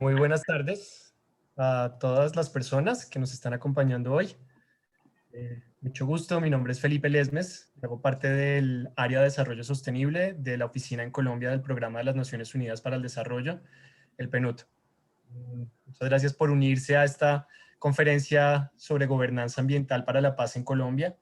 Muy buenas tardes a todas las personas que nos están acompañando hoy. Mucho gusto, mi nombre es Felipe Lesmes, hago parte del área de desarrollo sostenible de la oficina en Colombia del Programa de las Naciones Unidas para el Desarrollo, el PNUD. Muchas gracias por unirse a esta conferencia sobre gobernanza ambiental para la paz en Colombia.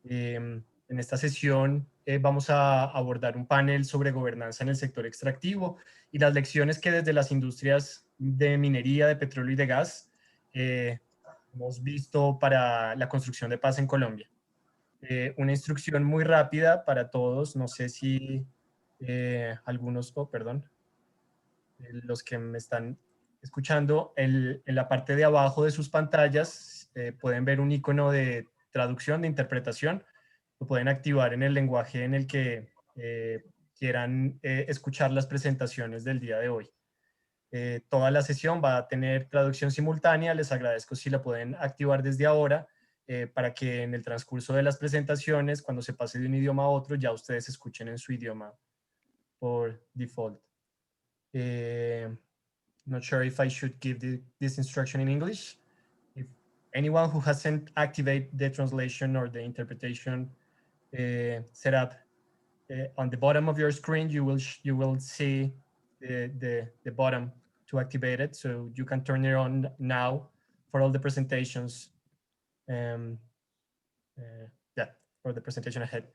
En esta sesión vamos a abordar un panel sobre gobernanza en el sector extractivo y las lecciones que desde las industrias de minería, de petróleo y de gas hemos visto para la construcción de paz en Colombia. Una instrucción muy rápida para todos, no sé si algunos, los que me están escuchando, en la parte de abajo de sus pantallas pueden ver un icono de traducción, de interpretación. Lo pueden activar en el lenguaje en el que quieran escuchar las presentaciones del día de hoy. Toda la sesión va a tener traducción simultánea. Les agradezco si la pueden activar desde ahora para que en el transcurso de las presentaciones, cuando se pase de un idioma a otro, ya ustedes escuchen en su idioma por default. Not sure if I should give this instruction in English. If anyone who hasn't activated the translation or the interpretation setup on the bottom of your screen, you will see the bottom to activate it. So you can turn it on now for all the presentations. Um, yeah, for the presentation ahead.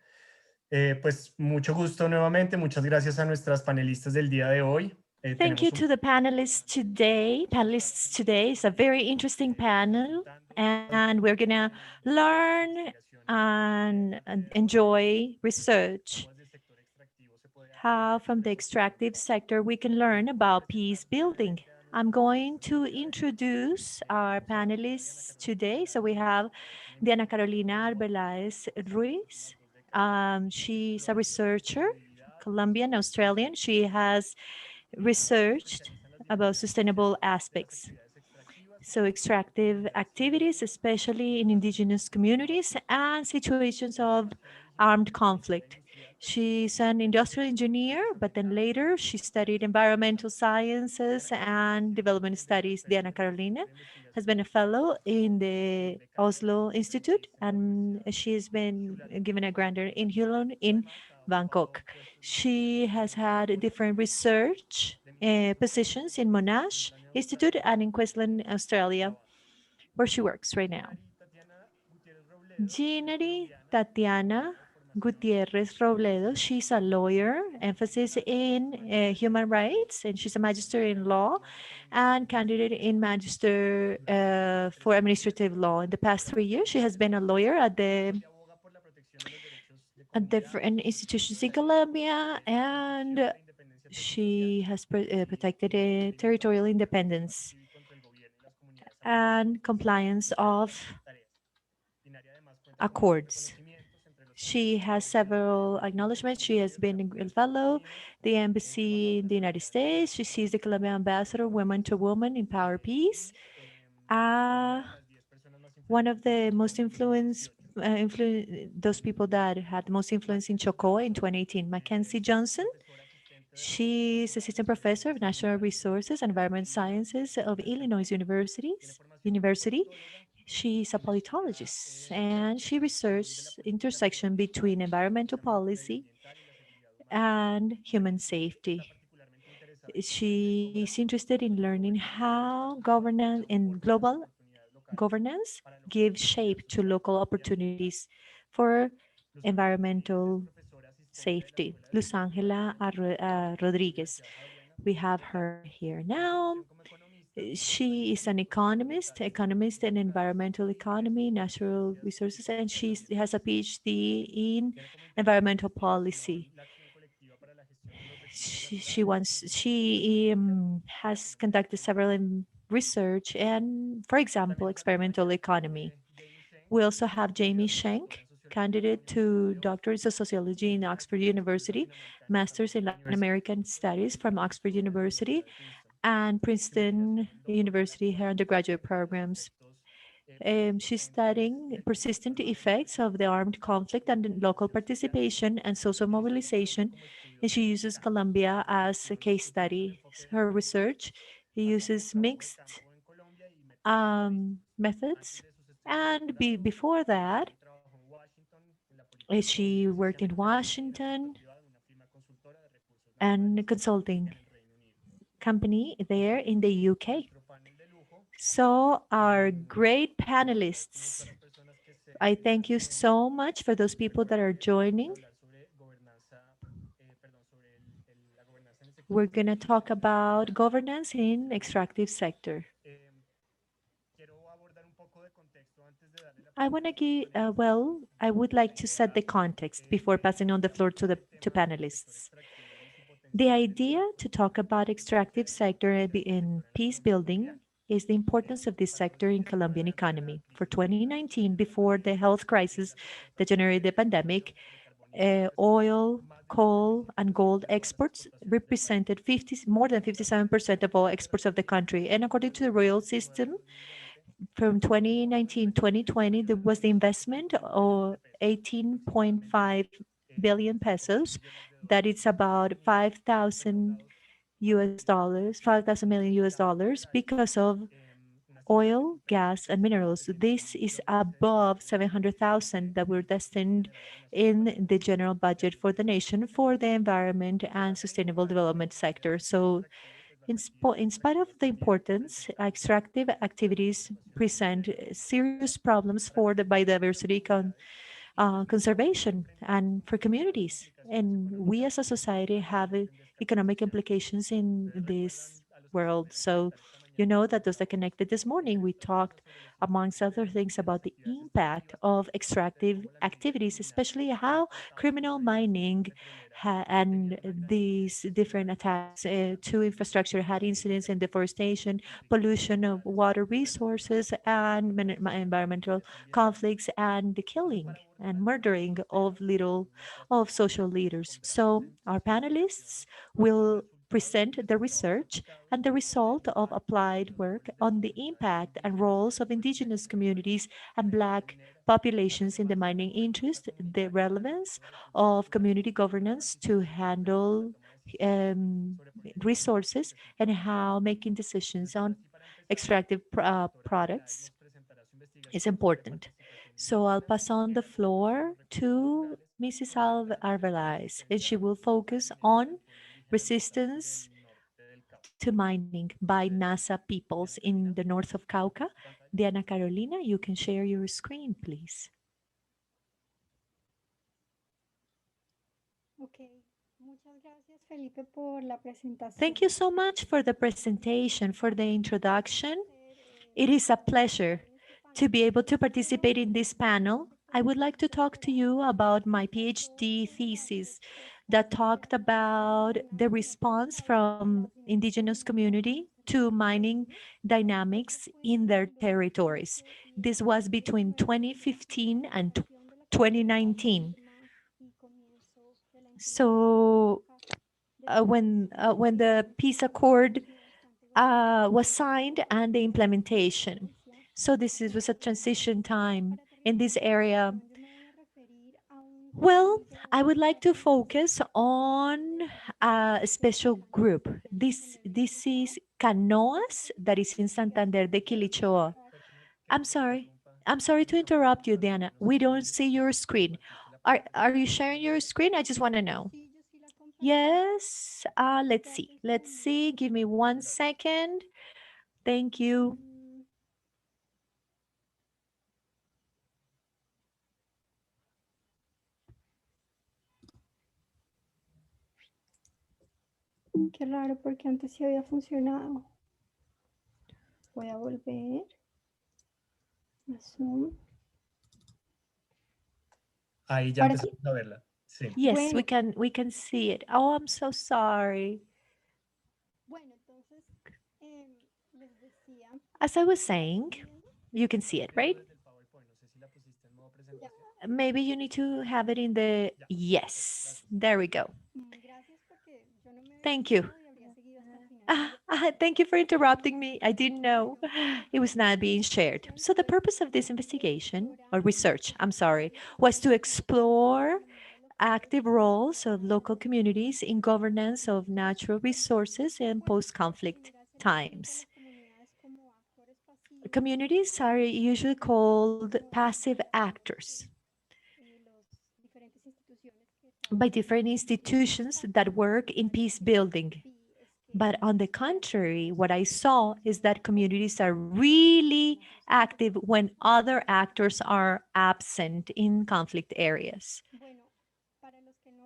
Pues mucho gusto nuevamente. Muchas gracias a nuestras panelistas del día de hoy. Thank you to the panelists today. Panelists today is a very interesting panel, and we're gonna learn and enjoy research. How from the extractive sector we can learn about peace building. I'm going to introduce our panelists today. So we have Diana Carolina Arbeláez Ruiz. She's a researcher, Colombian, Australian. She has researched about sustainable aspects. So extractive activities, especially in indigenous communities and situations of armed conflict. She's an industrial engineer, but then later she studied environmental sciences and development studies. Diana Carolina has been a fellow in the Oslo Institute, and she's been given a grant in Hulun in Bangkok. She has had different research positions in Monash Institute and in Queensland, Australia, where she works right now. Ginary Tatiana Gutierrez Robledo, she's a lawyer, emphasis in human rights, and she's a magister in law and candidate in magister for administrative law. In the past 3 years, she has been a lawyer at different institutions in Colombia, and she has protected territorial independence and compliance of accords. She has several acknowledgments. She has been a fellow, the embassy in the United States. She sees the Colombian ambassador, Women to Women, Empower Peace. One of the most those people that had the most influence in Chocoa in 2018, Mackenzie Johnson. She's assistant professor of natural resources and environment sciences of Illinois University. She's a politologist, and she researches intersection between environmental policy and human safety. She's interested in learning how governance and global governance give shape to local opportunities for environmental safety. Luz Angela Rodriguez. We have her here now. She is an economist in environmental economy, natural resources, and she has a PhD in environmental policy. She has conducted several research and, for example, experimental economy. We also have Jamie Schenk, candidate to doctorate of sociology in Oxford University, master's in Latin American studies from Oxford University, and Princeton University, her undergraduate programs. She's studying persistent effects of the armed conflict and local participation and social mobilization, and she uses Colombia as a case study. Her research He uses mixed methods. And before that, she worked in Washington and consulting company there in the UK. So our great panelists, I thank you so much for those people that are joining. We're going to talk about governance in extractive sector. I want to give, well, I would like to set the context before passing on the floor to the to panelists. The idea to talk about extractive sector in peace building is the importance of this sector in Colombian economy. For 2019, before the health crisis that generated the pandemic, oil, coal, and gold exports represented more than 57% of all exports of the country. And according to the royal system, from 2019 2020, there was the investment of 18.5 billion pesos, that it's about 5,000 US dollars, 5,000 million US dollars because of oil, gas, and minerals. This is above 700,000 that were destined in the general budget for the nation for the environment and sustainable development sector. So in spite of the importance, extractive activities present serious problems for the biodiversity conservation and for communities. And we as a society have economic implications in this world. So you know that those that connected this morning, we talked, amongst other things, about the impact of extractive activities, especially how criminal mining and these different attacks to infrastructure had incidents in deforestation, pollution of water resources, and environmental conflicts, and the killing and murdering of social leaders. So our panelists will present the research and the result of applied work on the impact and roles of indigenous communities and Black populations in the mining industry, the relevance of community governance to handle um, resources, and how making decisions on extractive products is important. So I'll pass on the floor to Mrs. Alvarez, and she will focus on resistance to mining by NASA peoples in the north of Cauca. Diana Carolina, you can share your screen, please. Thank you so much for the presentation, for the introduction. It is a pleasure to be able to participate in this panel. I would like to talk to you about my PhD thesis that talked about the response from indigenous community to mining dynamics in their territories. This was between 2015 and 2019. So when the peace accord was signed and the implementation. So was a transition time in this area. Well, I would like to focus on a special group. This is Canoas, that is in Santander de Quilichoa. I'm sorry. I'm sorry to interrupt you, Diana. We don't see your screen. Are you sharing your screen? I just want to know. Yes. Let's see. Let's see. Give me 1 second. Thank you. Qué raro, porque antes sí había funcionado. Voy a volver a Zoom. Ahí ya empezamos a verla. Sí. Yes, bueno. we can see it. Oh, I'm so sorry. Bueno, entonces, les decía. As I was saying, you can see it, right? Maybe you need to have it in the, yes, there we go. Thank you. Thank you for interrupting me. I didn't know it was not being shared. So the purpose of this investigation, or research, I'm sorry, was to explore active roles of local communities in governance of natural resources and post-conflict times. Communities are usually called passive actors by different institutions that work in peace building. But on the contrary, what I saw is that communities are really active when other actors are absent in conflict areas.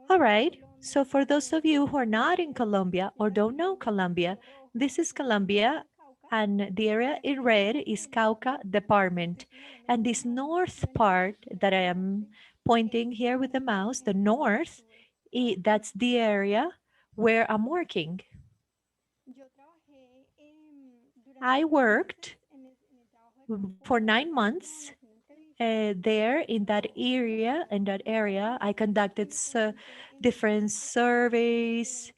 All right, so for those of you who are not in Colombia or don't know Colombia, this is Colombia, and the area in red is Cauca Department. And this north part that I am pointing here with the mouse, the north, that's the area where I'm working. I worked for 9 months there in that area. I conducted different surveys,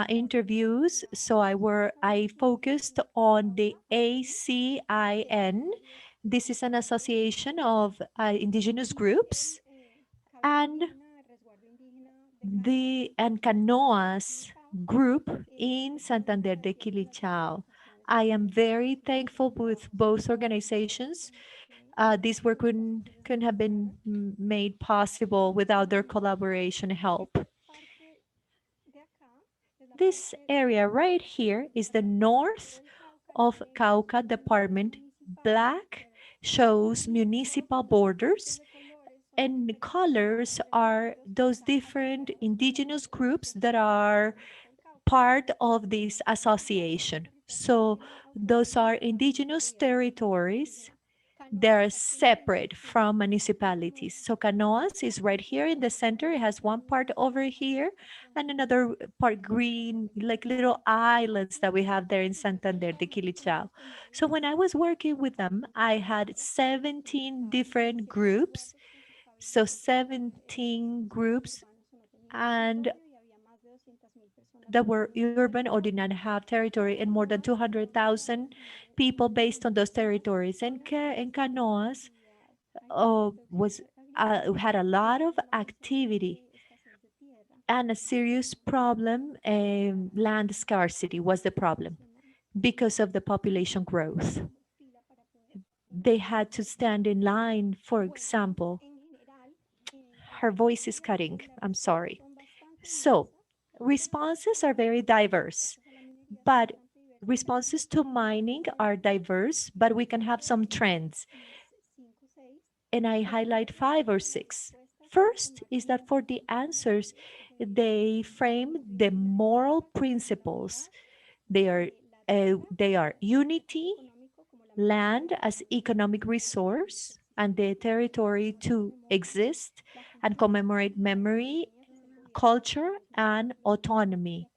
interviews. So I focused on the ACIN. This is an association of indigenous groups, and the Canoas group in Santander de Quilichao. I am very thankful with both organizations. This work couldn't have been made possible without their collaboration help. This area right here is the north of Cauca Department. Black shows municipal borders, and colors are those different indigenous groups that are part of this association. So those are indigenous territories. They're separate from municipalities. So Canoas is right here in the center. It has one part over here and another part green, like little islands that we have there in Santander de Quilichao. So when I was working with them, I had 17 different groups. So 17 groups, and that were urban or did not have territory, and more than 200,000 people based on those territories. And Canoas was had a lot of activity and a serious problem. Land scarcity was the problem because of the population growth. They had to stand in line, for example. Her voice is cutting. I'm sorry. So responses are very diverse, but responses to mining are diverse, but we can have some trends. And I highlight 5 or 6. First is that for the answers, they frame the moral principles. They are unity, land as economic resource, and the territory to exist and commemorate memory, culture, and autonomy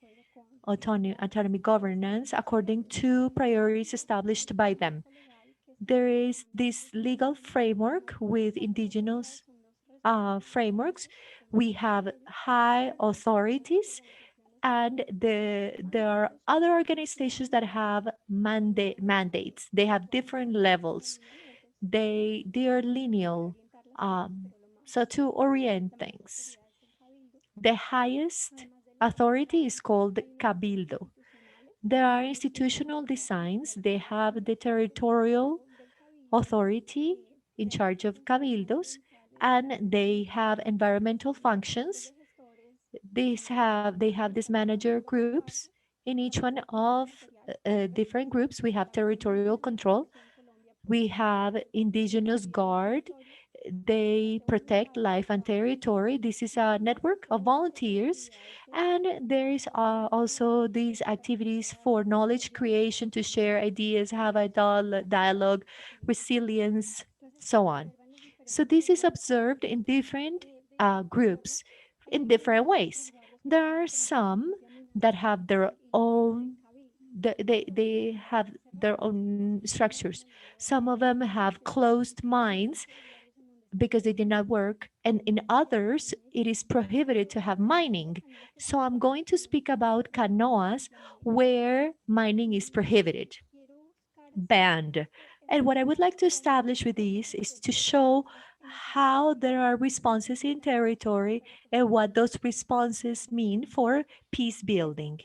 governance according to priorities established by them. There is this legal framework with indigenous frameworks. We have high authorities, and there are other organizations that have mandates. They have different levels. They are lineal. So to orient things, the highest authority is called cabildo. There are institutional designs. They have the territorial authority in charge of cabildos, and they have environmental functions. They have these manager groups. In each one of different groups, we have territorial control. We have indigenous guard. They protect life and territory. This is a network of volunteers. And there is also these activities for knowledge creation, to share ideas, have a dialogue, resilience, so on. So this is observed in different groups in different ways. There are some that have their own they have their own structures. Some of them have closed minds because they did not work, and in others it is prohibited to have mining. So I'm going to speak about canoas where mining is prohibited, banned. And what I would like to establish with these is to show how there are responses in territory and what those responses mean for peace building.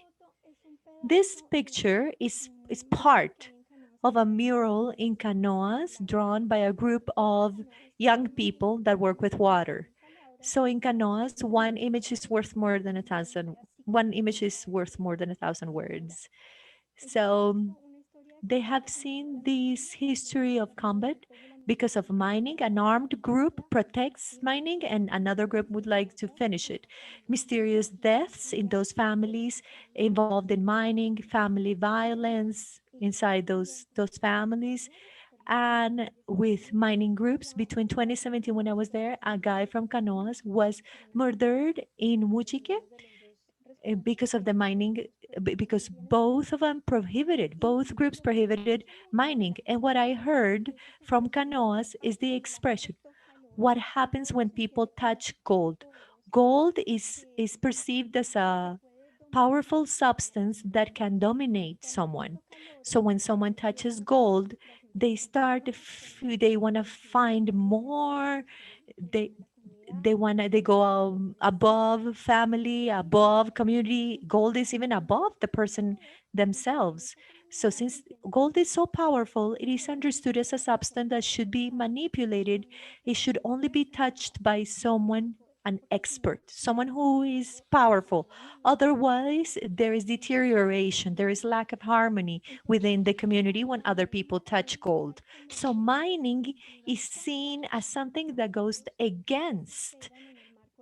This picture is is part of a mural in Canoas drawn by a group of young people that work with water. So in Canoas, one image is worth more than 1,000 words. So they have seen this history of combat because of mining. An armed group protects mining and another group would like to finish it. Mysterious deaths in those families involved in mining, family violence inside those families. And with mining groups between 2017 when I was there, a guy from Canoas was murdered in Muchique because of the mining, because both of them prohibited, both groups prohibited mining. And what I heard from Canoas is the expression, what happens when people touch gold. Gold is perceived as a powerful substance that can dominate someone. So when someone touches gold, they want to find more. They they go above family, above community. Gold is even above the person themselves. So since gold is so powerful, it is understood as a substance that should be manipulated. It should only be touched by someone, an expert, someone who is powerful. Otherwise, there is deterioration, there is lack of harmony within the community when other people touch gold. So mining is seen as something that goes against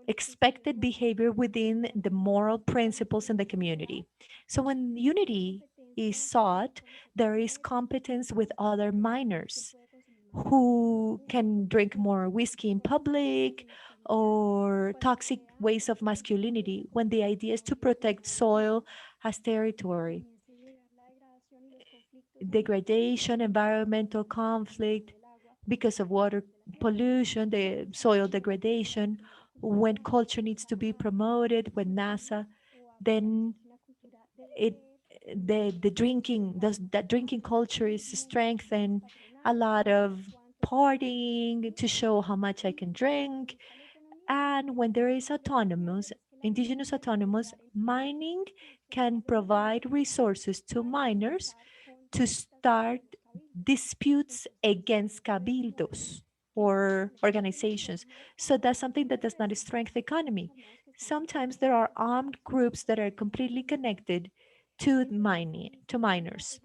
expected behavior within the moral principles in the community. So when unity is sought, there is competence with other minors who can drink more whiskey in public or toxic ways of masculinity when the idea is to protect soil as territory. Degradation, environmental conflict, because of water pollution, the soil degradation, when culture needs to be promoted, when NASA, then it the drinking that drinking culture is strengthened, a lot of partying to show how much I can drink. And when there is autonomous, indigenous autonomous, mining can provide resources to miners to start disputes against cabildos or organizations. So that's something that does not strengthen the economy. Sometimes there are armed groups that are completely connected to mining, to miners.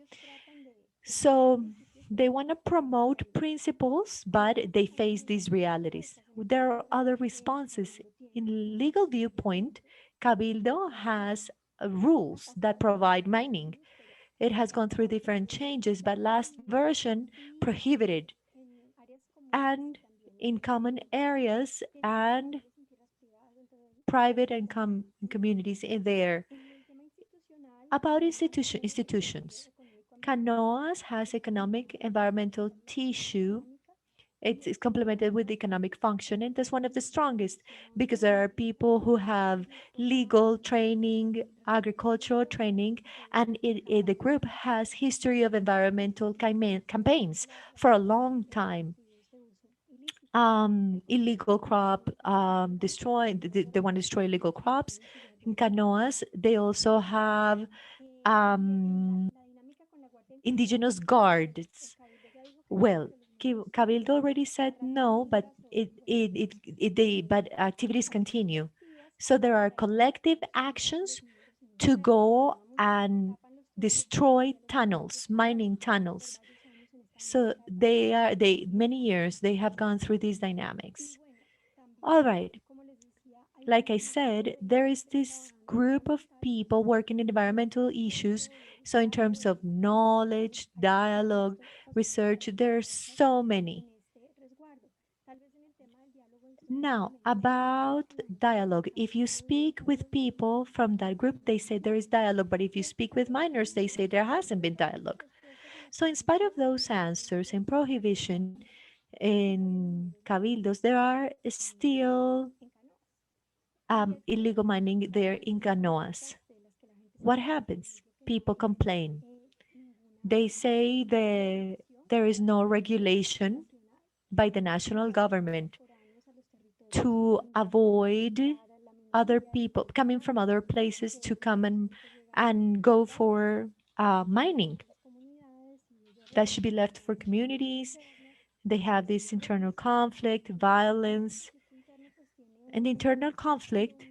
So they want to promote principles, but they face these realities. There are other responses. In legal viewpoint, Cabildo has rules that provide mining. It has gone through different changes, but last version prohibited and in common areas and private and communities in there. About institutions, Canoas has economic environmental tissue. It's complemented with economic function, and that's one of the strongest because there are people who have legal training, agricultural training, and the group has history of environmental campaigns for a long time. Illegal crop they want to destroy illegal crops. In Canoas, they also have um, indigenous guards. Well, Cabildo already said no, but but activities continue. So there are collective actions to go and destroy tunnels, mining tunnels. So they many years they have gone through these dynamics. All right. Like I said, there is this group of people working in environmental issues. So in terms of knowledge, dialogue, research, there are so many. Now, about dialogue, if you speak with people from that group, they say there is dialogue, but if you speak with minors, they say there hasn't been dialogue. So in spite of those answers and prohibition in cabildos, there are still illegal mining there in canoas. What happens? People complain. They say there is no regulation by the national government to avoid other people coming from other places to come and go for mining. that should be left for communities. They have this internal conflict, violence, and the internal conflict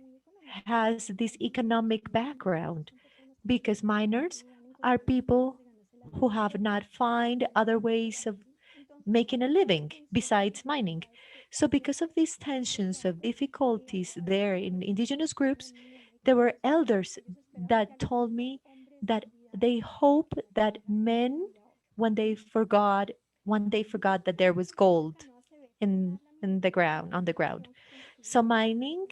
has this economic background because miners are people who have not found other ways of making a living besides mining. So because of these tensions of difficulties there in indigenous groups, there were elders that told me that they hope that men, when they forgot, one day forgot that there was gold in the ground, on the ground. So mining,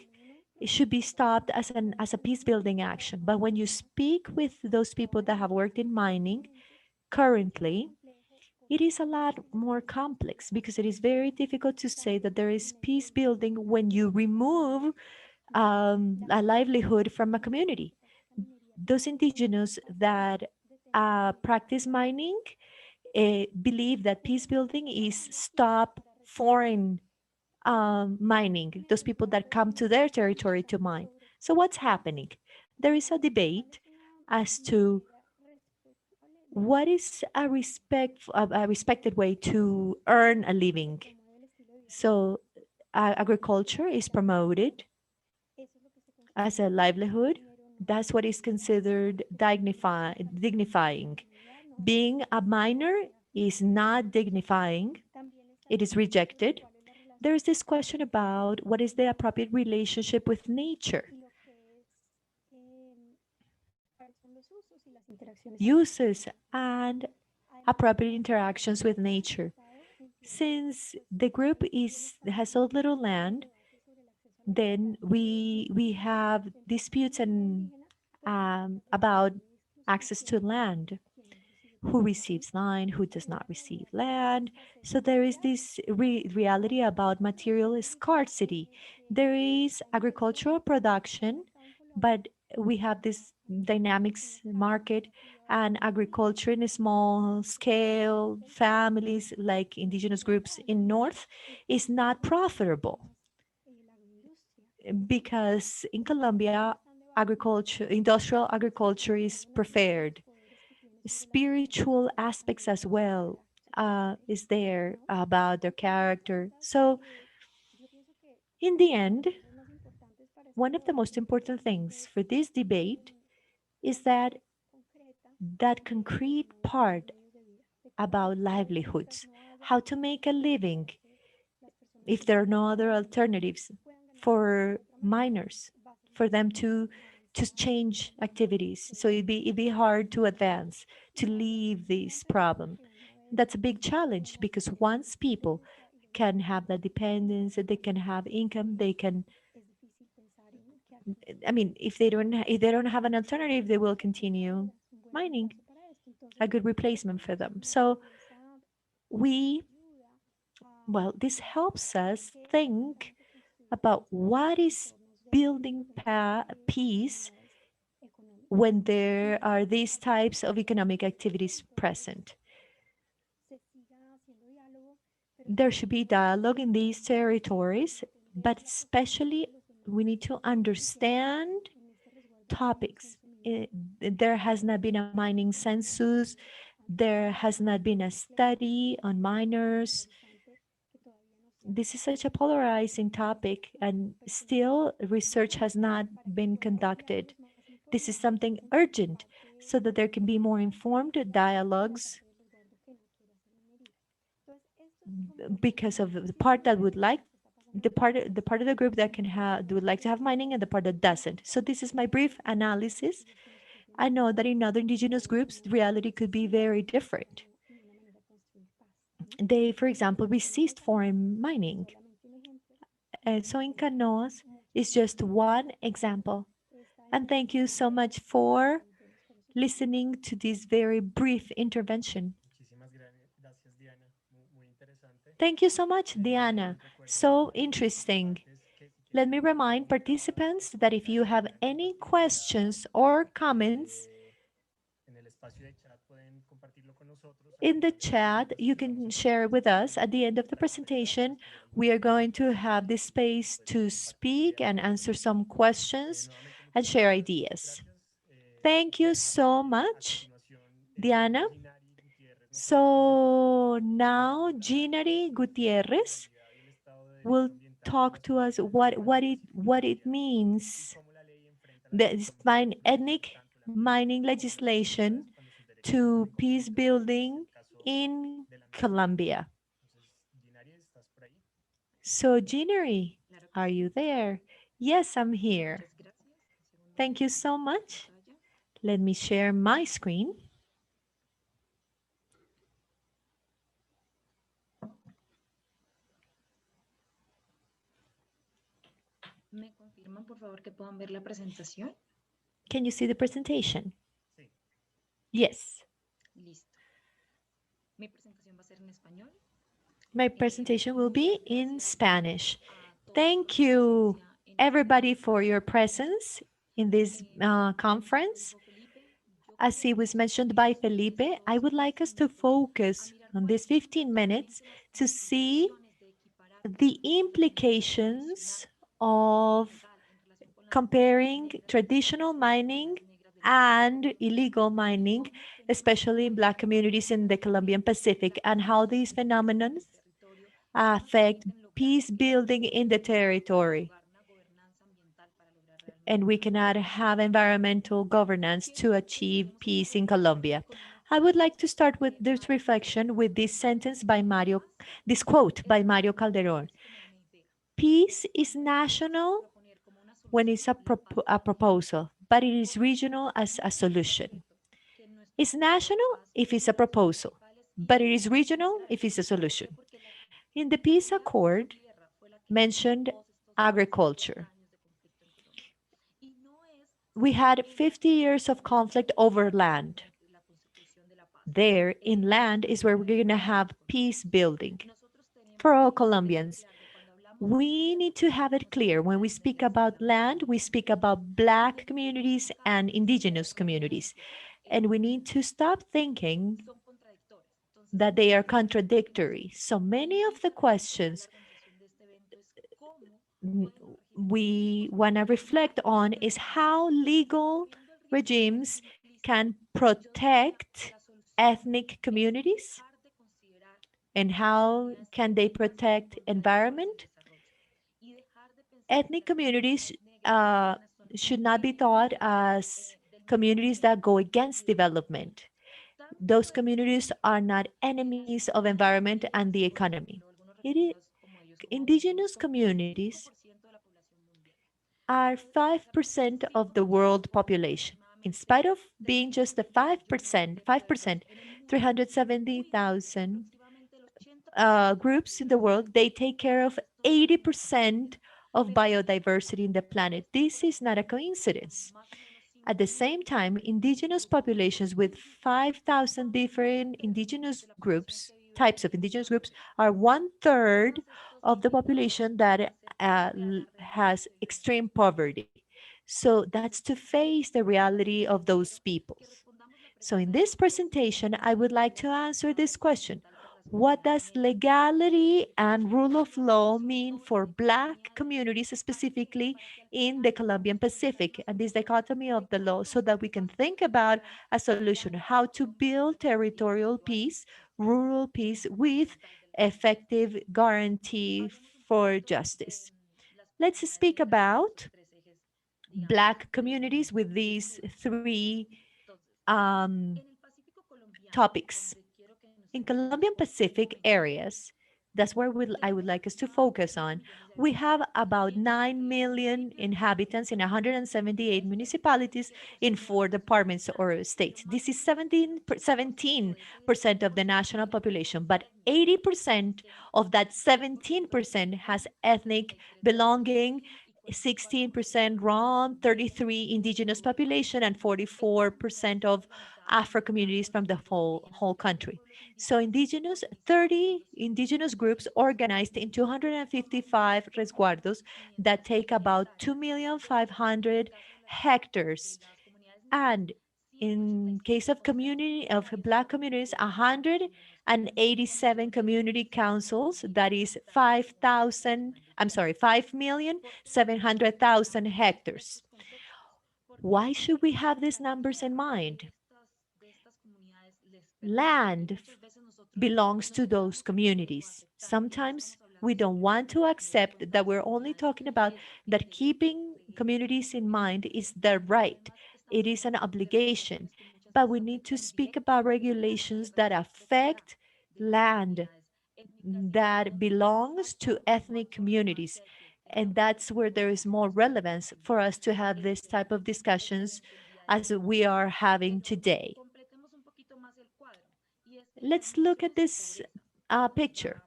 it should be stopped as a peace building action. But when you speak with those people that have worked in mining currently, it is a lot more complex because it is very difficult to say that there is peace building when you remove a livelihood from a community. Those indigenous that practice mining believe that peace building is stop foreign mining, those people that come to their territory to mine. So what's happening? There is a debate as to what is a respected way to earn a living. So agriculture is promoted as a livelihood. That's what is considered dignifying. Being a miner is not dignifying. It is rejected. There is this question about what is the appropriate relationship with nature. Uses and appropriate interactions with nature. Since the group has so little land, then we have disputes and about access to land, who receives land, who does not receive land. So there is this reality about material scarcity. There is agricultural production, but we have this dynamics market and agriculture in a small scale, families like indigenous groups in North is not profitable because in Colombia, agriculture, industrial agriculture is preferred. Spiritual aspects as well is there about their character. So in the end, one of the most important things for this debate is that that concrete part about livelihoods, how to make a living if there are no other alternatives for minors, for them to change activities. So it'd be hard to advance, to leave this problem. That's a big challenge because once people can have that dependence, they can have income, they can, I mean, if they don't have an alternative, they will continue mining, a good replacement for them. So we, well, this helps us think about what is building peace when there are these types of economic activities present. There should be dialogue in these territories, but especially we need to understand topics. There has not been a mining census. There has not been a study on miners. This is such a polarizing topic, and still research has not been conducted. This is something urgent so that there can be more informed dialogues because of the part that would like the part of the group that can have would like to have mining and the part that doesn't. So this is my brief analysis. I know that in other indigenous groups, the reality could be very different. They, for example, resist foreign mining. And so in Canoas is just one example. And thank you so much for listening to this very brief intervention. Thank you so much, Diana. So interesting. Let me remind participants that if you have any questions or comments, in the chat, you can share with us. At the end of the presentation, we are going to have this space to speak and answer some questions and share ideas. Thank you so much, Diana. So now Ginary Gutierrez will talk to us what it means, this ethnic mining legislation to peace building in Colombia. So Ginary, are you there? Yes, I'm here. Thank you so much. Let me share my screen. ¿Me confirman, por favor, que puedan ver la presentación? Can you see the presentation? Yes. Listo. Mi presentación va a ser en español. My presentation will be in Spanish. Thank you, everybody, for your presence in this conference. As it was mentioned by Felipe, I would like us to focus on these 15 minutes to see the implications of comparing traditional mining and illegal mining, especially in Black communities in the Colombian Pacific, and how these phenomena affect peace building in the territory. And we cannot have environmental governance to achieve peace in Colombia. I would like to start with this reflection with this sentence by this quote by Mario Calderón. Peace is national when it's a proposal, but it is regional as a solution. It's national if it's a proposal, but it is regional if it's a solution. In the peace accord, mentioned agriculture. We had 50 years of conflict over land. There, in land, is where we're going to have peace building for all Colombians. We need to have it clear. When we speak about land, we speak about Black communities and indigenous communities. And we need to stop thinking that they are contradictory. So many of the questions we want to reflect on is how legal regimes can protect ethnic communities and how can they protect environment. Ethnic communities should not be thought as communities that go against development. Those communities are not enemies of environment and the economy. Indigenous communities are 5% of the world population. In spite of being just the 5%, 370,000 groups in the world, they take care of 80% of biodiversity in the planet. This is not a coincidence. At the same time, indigenous populations with 5,000 different indigenous groups, types of indigenous groups, are 1/3 of the population that has extreme poverty. So that's to face the reality of those peoples. So in this presentation, I would like to answer this question. What does legality and rule of law mean for Black communities, specifically in the Colombian Pacific, and this dichotomy of the law, so that we can think about a solution, how to build territorial peace, rural peace with effective guarantee for justice. Let's speak about Black communities with these three topics. In Colombian Pacific areas, that's where I would like us to focus on. We have about 9 million inhabitants in 178 municipalities in 4 departments or states. This is 17% of the national population, but 80% of that 17% has ethnic belonging, 16% Rom, 33 indigenous population, and 44% of Afro communities from the whole country. So 30 indigenous groups organized in 255 resguardos that take about 2,500,000 hectares. And in case of Black communities, 187 community councils, that is 5,700,000 hectares. Why should we have these numbers in mind? land belongs to those communities. Sometimes we don't want to accept that we're only talking about that keeping communities in mind is their right. It is an obligation. But we need to speak about regulations that affect land that belongs to ethnic communities. And that's where there is more relevance for us to have this type of discussions as we are having today. Let's look at this picture.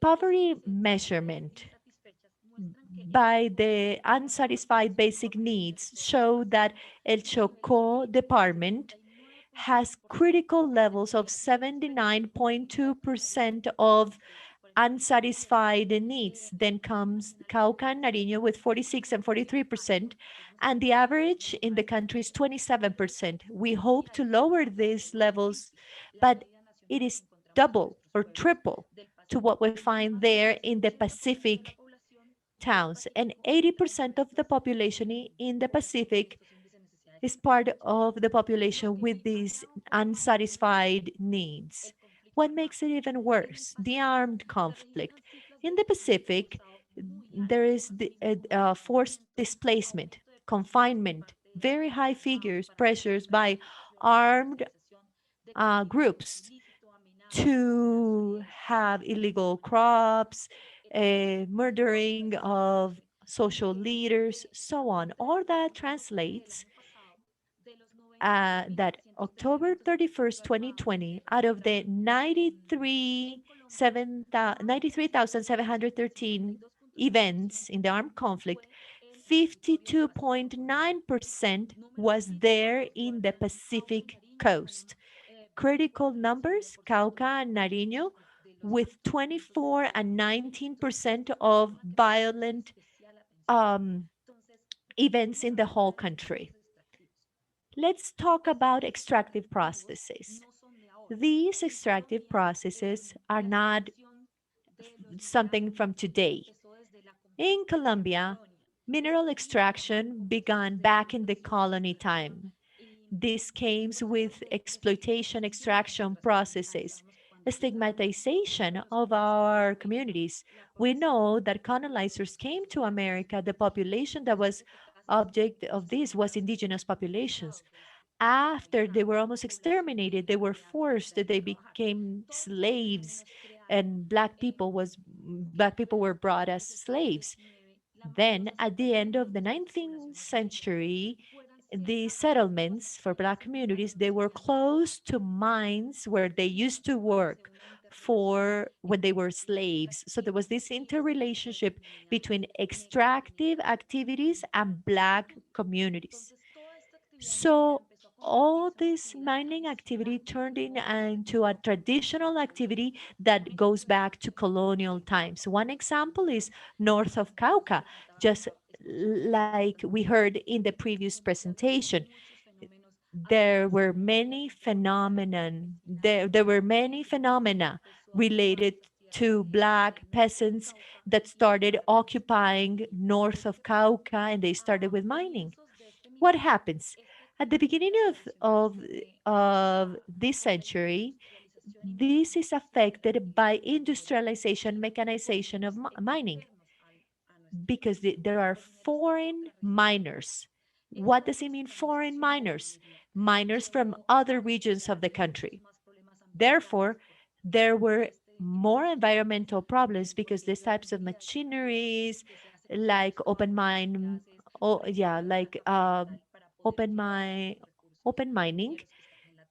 Poverty measurement by the unsatisfied basic needs show that El Chocó department has critical levels of 79.2% of unsatisfied needs. Then comes Cauca and Nariño with 46 and 43%, and the average in the country is 27%. We hope to lower these levels, but it is double or triple to what we find there in the Pacific towns. And 80% of the population in the Pacific is part of the population with these unsatisfied needs. What makes it even worse? The armed conflict. In the Pacific, there is forced displacement, confinement, very high figures, pressures by armed groups to have illegal crops, murdering of social leaders, so on. All that translates that October 31st, 2020, out of the 93,713 events in the armed conflict, 52.9% was there in the Pacific coast. Critical numbers, Cauca and Nariño, with 24 and 19% of violent um, events in the whole country. Let's talk about extractive processes. These extractive processes are not something from today. In Colombia, mineral extraction began back in the colony time. This came with exploitation extraction processes, stigmatization of our communities. We know that colonizers came to America. The population that was object of this was indigenous populations. After they were almost exterminated, they were forced, they became slaves, and black people were brought as slaves. Then, at the end of the 19th century, the settlements for black communities, they were close to mines where they used to work for when they were slaves. So there was this interrelationship between extractive activities and black communities. So all this mining activity turned into a traditional activity that goes back to colonial times. One example is north of Cauca, just like we heard in the previous presentation. There were many phenomena related to black peasants that started occupying north of Cauca, and they started with mining. What happens? At the beginning of this century, this is affected by industrialization, mechanization of mining, because there are foreign miners. What does it mean, foreign miners? Miners from other regions of the country. Therefore, there were more environmental problems because these types of machineries, like open mine, oh yeah, like open mine, open mining,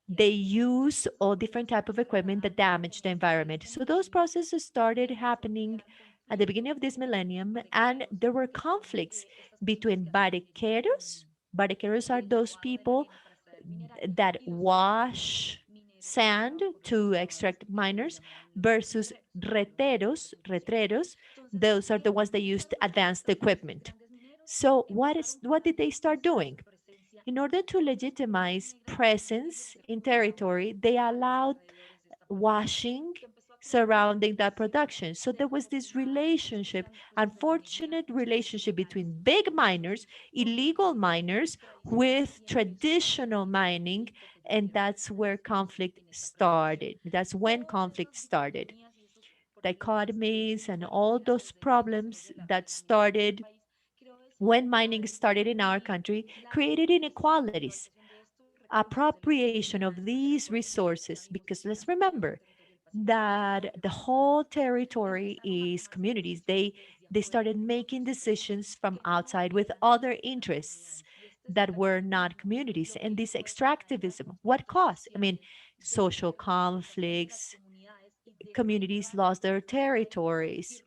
they use all different type of equipment that damage the environment. So those processes started happening at the beginning of this millennium, and there were conflicts between barqueros. Barqueros are those people that wash sand to extract miners versus retreros. Those are the ones that used advanced equipment. So what did they start doing? In order to legitimize presence in territory, they allowed washing surrounding that production. So there was this relationship, unfortunate relationship between big miners, illegal miners, with traditional mining, and that's where conflict started. That's when conflict started. Dichotomies and all those problems that started when mining started in our country created inequalities, appropriation of these resources, because let's remember that the whole territory is communities. They started making decisions from outside with other interests that were not communities. And this extractivism, what caused? I mean, social conflicts, communities lost their territories,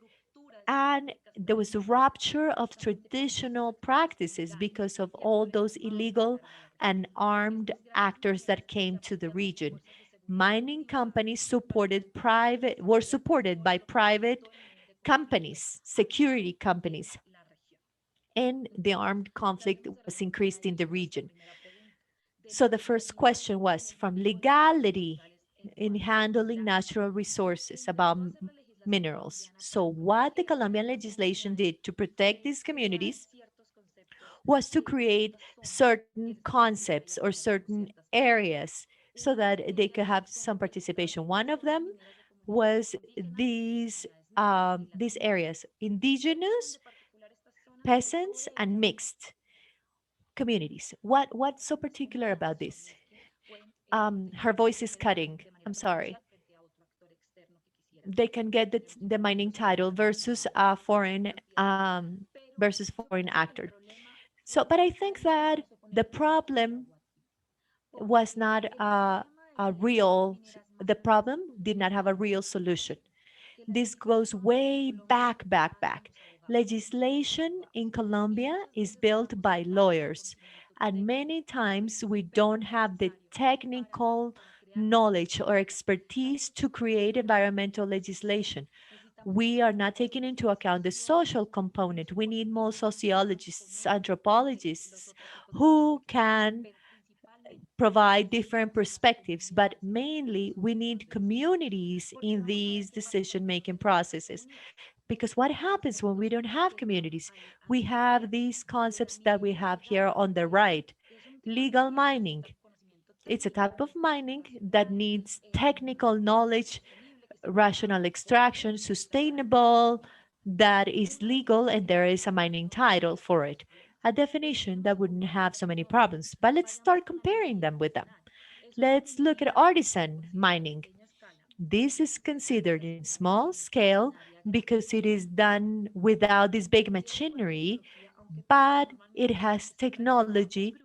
and there was a rupture of traditional practices because of all those illegal and armed actors that came to the region. Mining companies were supported by private companies, security companies, and the armed conflict was increased in the region. So the first question was from legality in handling natural resources about minerals. So what the Colombian legislation did to protect these communities was to create certain concepts or certain areas so that they could have some participation. One of them was these areas, indigenous, peasants, and mixed communities. What's so particular about this? Her voice is cutting. I'm sorry. They can get the mining title versus a foreign actor. So, but I think that the problem was not the problem did not have a real solution. This goes way back. Legislation in Colombia is built by lawyers, and many times we don't have the technical knowledge or expertise to create environmental legislation. We are not taking into account the social component. We need more sociologists, anthropologists who can provide different perspectives, but mainly we need communities in these decision making processes. Because what happens when we don't have communities? We have these concepts that we have here on the right. Legal mining. It's a type of mining that needs technical knowledge, rational extraction, sustainable, that is legal, and there is a mining title for it. A definition that wouldn't have so many problems. But let's start comparing them with them. Let's look at artisan mining. This is considered in small scale because it is done without this big machinery, but it has technology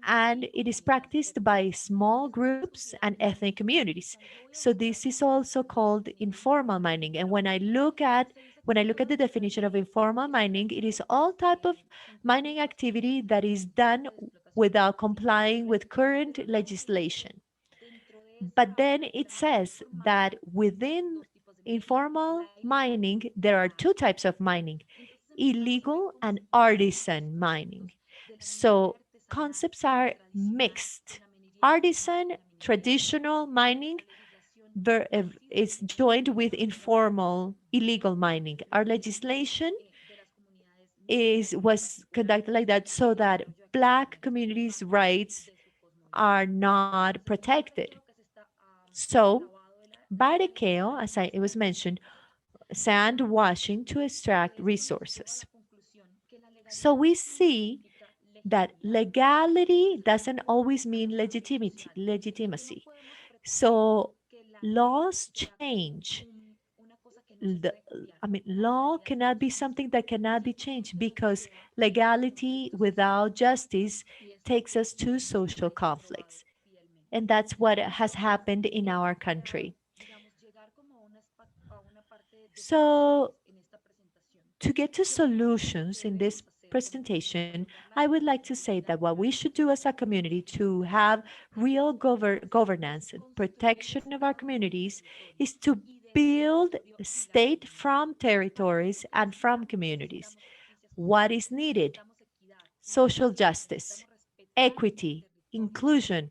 and it is practiced by small groups and ethnic communities. So this is also called informal mining. And when I look at the definition of informal mining, it is all type of mining activity that is done without complying with current legislation. But then it says that within informal mining, there are two types of mining: illegal and artisan mining. So concepts are mixed. Artisan, traditional mining is joined with informal, illegal mining. Our legislation was conducted like that so that Black communities' rights are not protected. So, barriqueo, as it was mentioned, sand washing to extract resources. So we see that legality doesn't always mean legitimacy. So laws change. Law cannot be something that cannot be changed because legality without justice takes us to social conflicts. And that's what has happened in our country. So to get to solutions in this presentation, I would like to say that what we should do as a community to have real governance and protection of our communities is to build state from territories and from communities. What is needed? Social justice, equity, inclusion,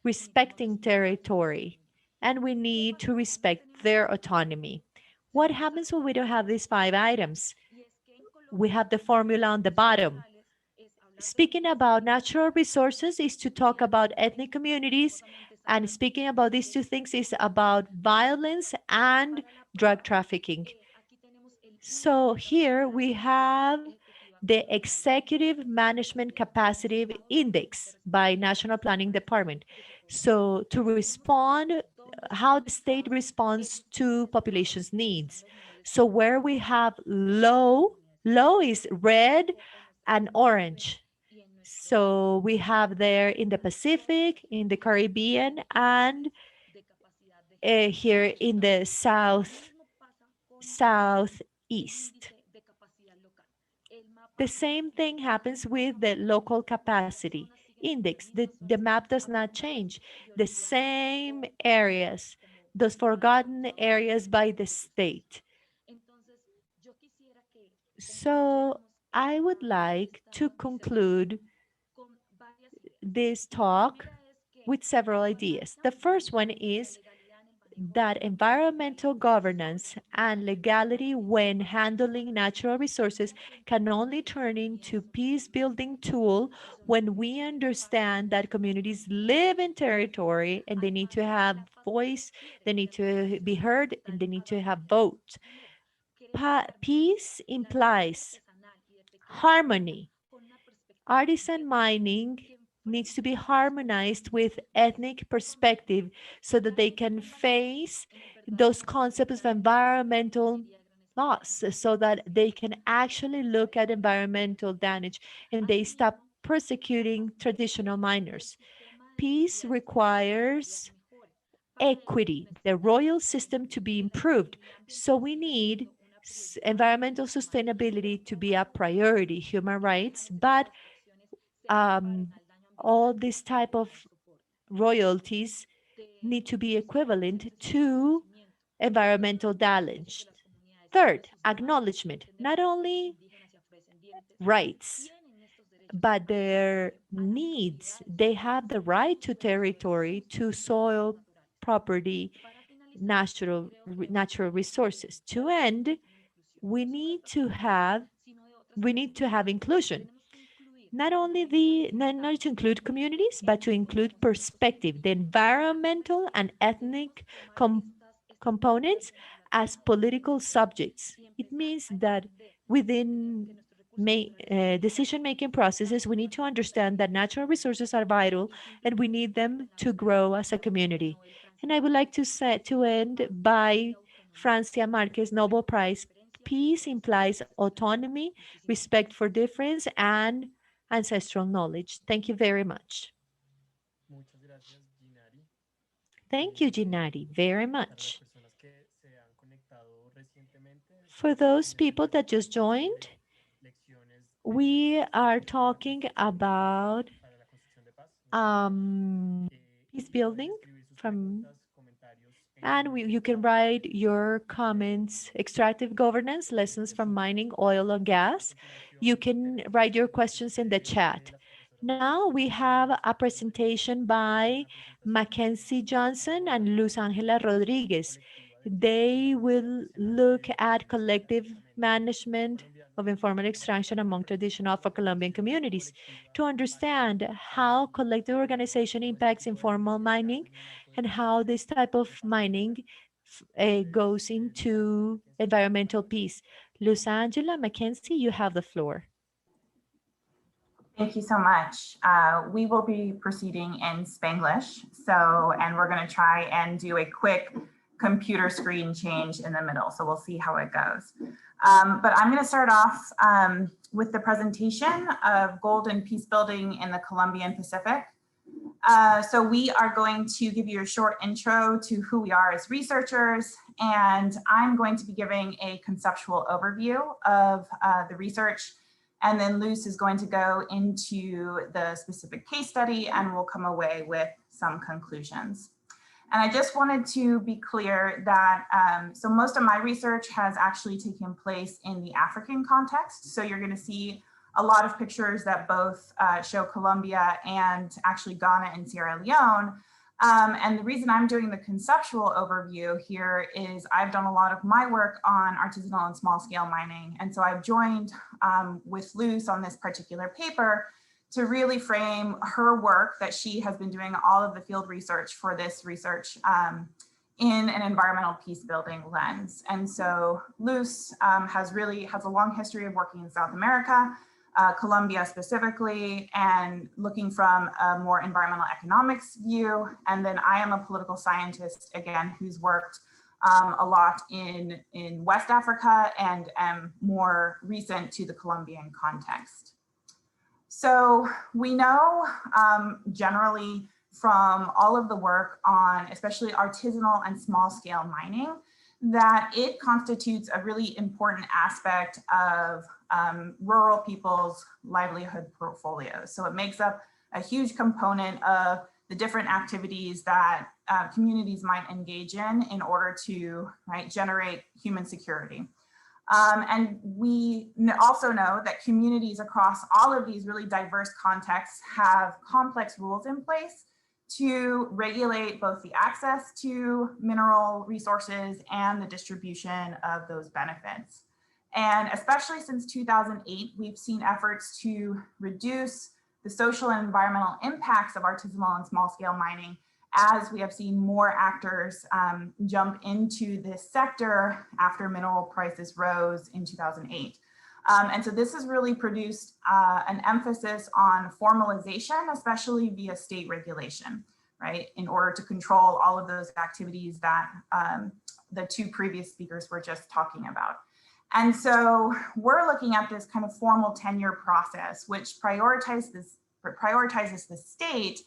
respecting territory, and we need to respect their autonomy. What happens when we don't have these 5 items? We have the formula on the bottom. Speaking about natural resources is to talk about ethnic communities, and speaking about these two things is about violence and drug trafficking. So here we have the Executive Management Capacity Index by National Planning Department. So to respond, how the state responds to population's needs. So where we have low is red and orange. So we have there in the Pacific, in the Caribbean, and here in the southeast. The same thing happens with the local capacity index. The map does not change. The same areas, those forgotten areas by the state. So I would like to conclude this talk with several ideas. The first one is that environmental governance and legality when handling natural resources can only turn into peace-building tool when we understand that communities live in territory and they need to have voice, they need to be heard, and they need to have vote. Peace implies harmony. Artisan mining needs to be harmonized with ethnic perspective so that they can face those concepts of environmental loss, so that they can actually look at environmental damage and they stop persecuting traditional miners. Peace requires equity, the royal system to be improved. So we need environmental sustainability to be a priority, human rights, but um, all this type of royalties need to be equivalent to environmental damage. Third, acknowledgement, not only rights, but their needs. They have the right to territory, to soil, property, natural resources. To end, we need to have inclusion. Not to include communities, but to include perspective, the environmental and ethnic components as political subjects. It means that within decision-making processes, we need to understand that natural resources are vital and we need them to grow as a community. And I would like to end by Francia Marquez Nobel Prize. Peace implies autonomy, respect for difference, and ancestral knowledge. Thank you very much. Thank you, Ginari, very much. For those people that just joined, we are talking about peace building and you can write your comments, extractive governance, lessons from mining, oil and gas. You can write your questions in the chat. Now we have a presentation by Mackenzie Johnson and Luz Angela Rodriguez. They will look at collective management of informal extraction among traditional Afro-Colombian communities to understand how collective organization impacts informal mining and how this type of mining goes into environmental peace. Luz Angela, Mackenzie, you have the floor. Thank you so much. We will be proceeding in Spanglish. And we're going to try and do a quick computer screen change in the middle. So we'll see how it goes. But I'm going to start off with the presentation of gold and peace building in the Colombian Pacific. So we are going to give you a short intro to who we are as researchers, and I'm going to be giving a conceptual overview of the research, and then Luz is going to go into the specific case study and we'll come away with some conclusions. And I just wanted to be clear that, so most of my research has actually taken place in the African context. So you're going to see a lot of pictures that both show Colombia and actually Ghana and Sierra Leone. And the reason I'm doing the conceptual overview here is I've done a lot of my work on artisanal and small scale mining. And so I've joined with Luce on this particular paper to really frame her work that she has been doing all of the field research for this research in an environmental peace building lens. And so Luce has a long history of working in South America, Colombia specifically, and looking from a more environmental economics view. And then I am a political scientist, again, who's worked a lot in West Africa and am more recent to the Colombian context. So we know generally from all of the work on especially artisanal and small scale mining that it constitutes a really important aspect of rural people's livelihood portfolios. So it makes up a huge component of the different activities that communities might engage in order to generate human security. And we also know that communities across all of these really diverse contexts have complex rules in place to regulate both the access to mineral resources and the distribution of those benefits. And especially since 2008, we've seen efforts to reduce the social and environmental impacts of artisanal and small scale mining as we have seen more actors jump into this sector after mineral prices rose in 2008. And so this has really produced an emphasis on formalization, especially via state regulation, right, in order to control all of those activities that the two previous speakers were just talking about. And so we're looking at this kind of formal tenure process, which prioritizes the state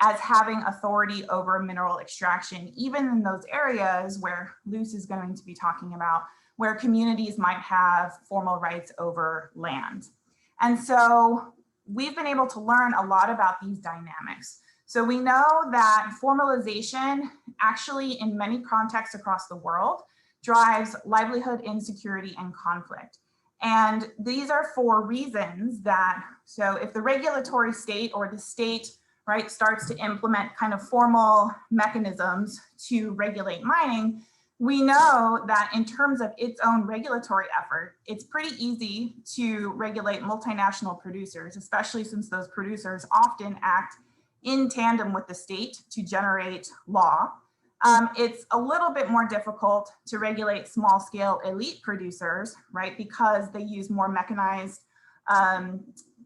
as having authority over mineral extraction, even in those areas where Luce is going to be talking about, where communities might have formal rights over land. And so we've been able to learn a lot about these dynamics. So we know that formalization actually in many contexts across the world drives livelihood insecurity and conflict. And these are for reasons that, so if the regulatory state or the state starts to implement kind of formal mechanisms to regulate mining, we know that in terms of its own regulatory effort, it's pretty easy to regulate multinational producers, especially since those producers often act in tandem with the state to generate law. It's a little bit more difficult to regulate small scale elite producers, right? Because they use more mechanized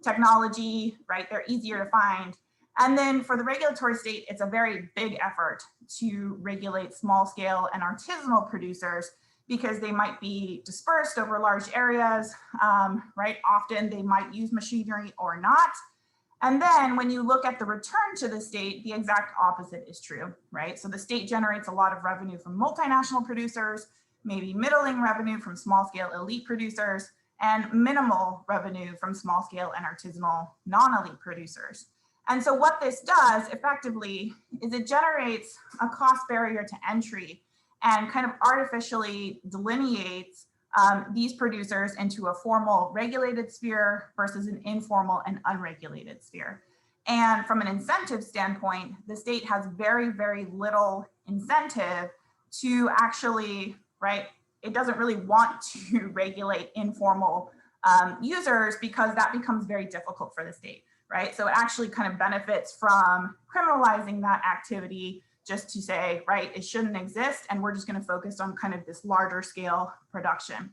technology, right? They're easier to find. And then for the regulatory state, it's a very big effort to regulate small scale and artisanal producers because they might be dispersed over large areas, right? Often they might use machinery or not. And then when you look at the return to the state, the exact opposite is true, right? So the state generates a lot of revenue from multinational producers, maybe middling revenue from small scale elite producers, and minimal revenue from small scale and artisanal non-elite producers. And so what this does effectively is it generates a cost barrier to entry and kind of artificially delineates these producers into a formal regulated sphere versus an informal and unregulated sphere. And from an incentive standpoint, the state has very, very little incentive to actually, right, it doesn't really want to regulate informal users because that becomes very difficult for the state, right? So it actually kind of benefits from criminalizing that activity just to say, right, it shouldn't exist and we're just going to focus on kind of this larger scale production.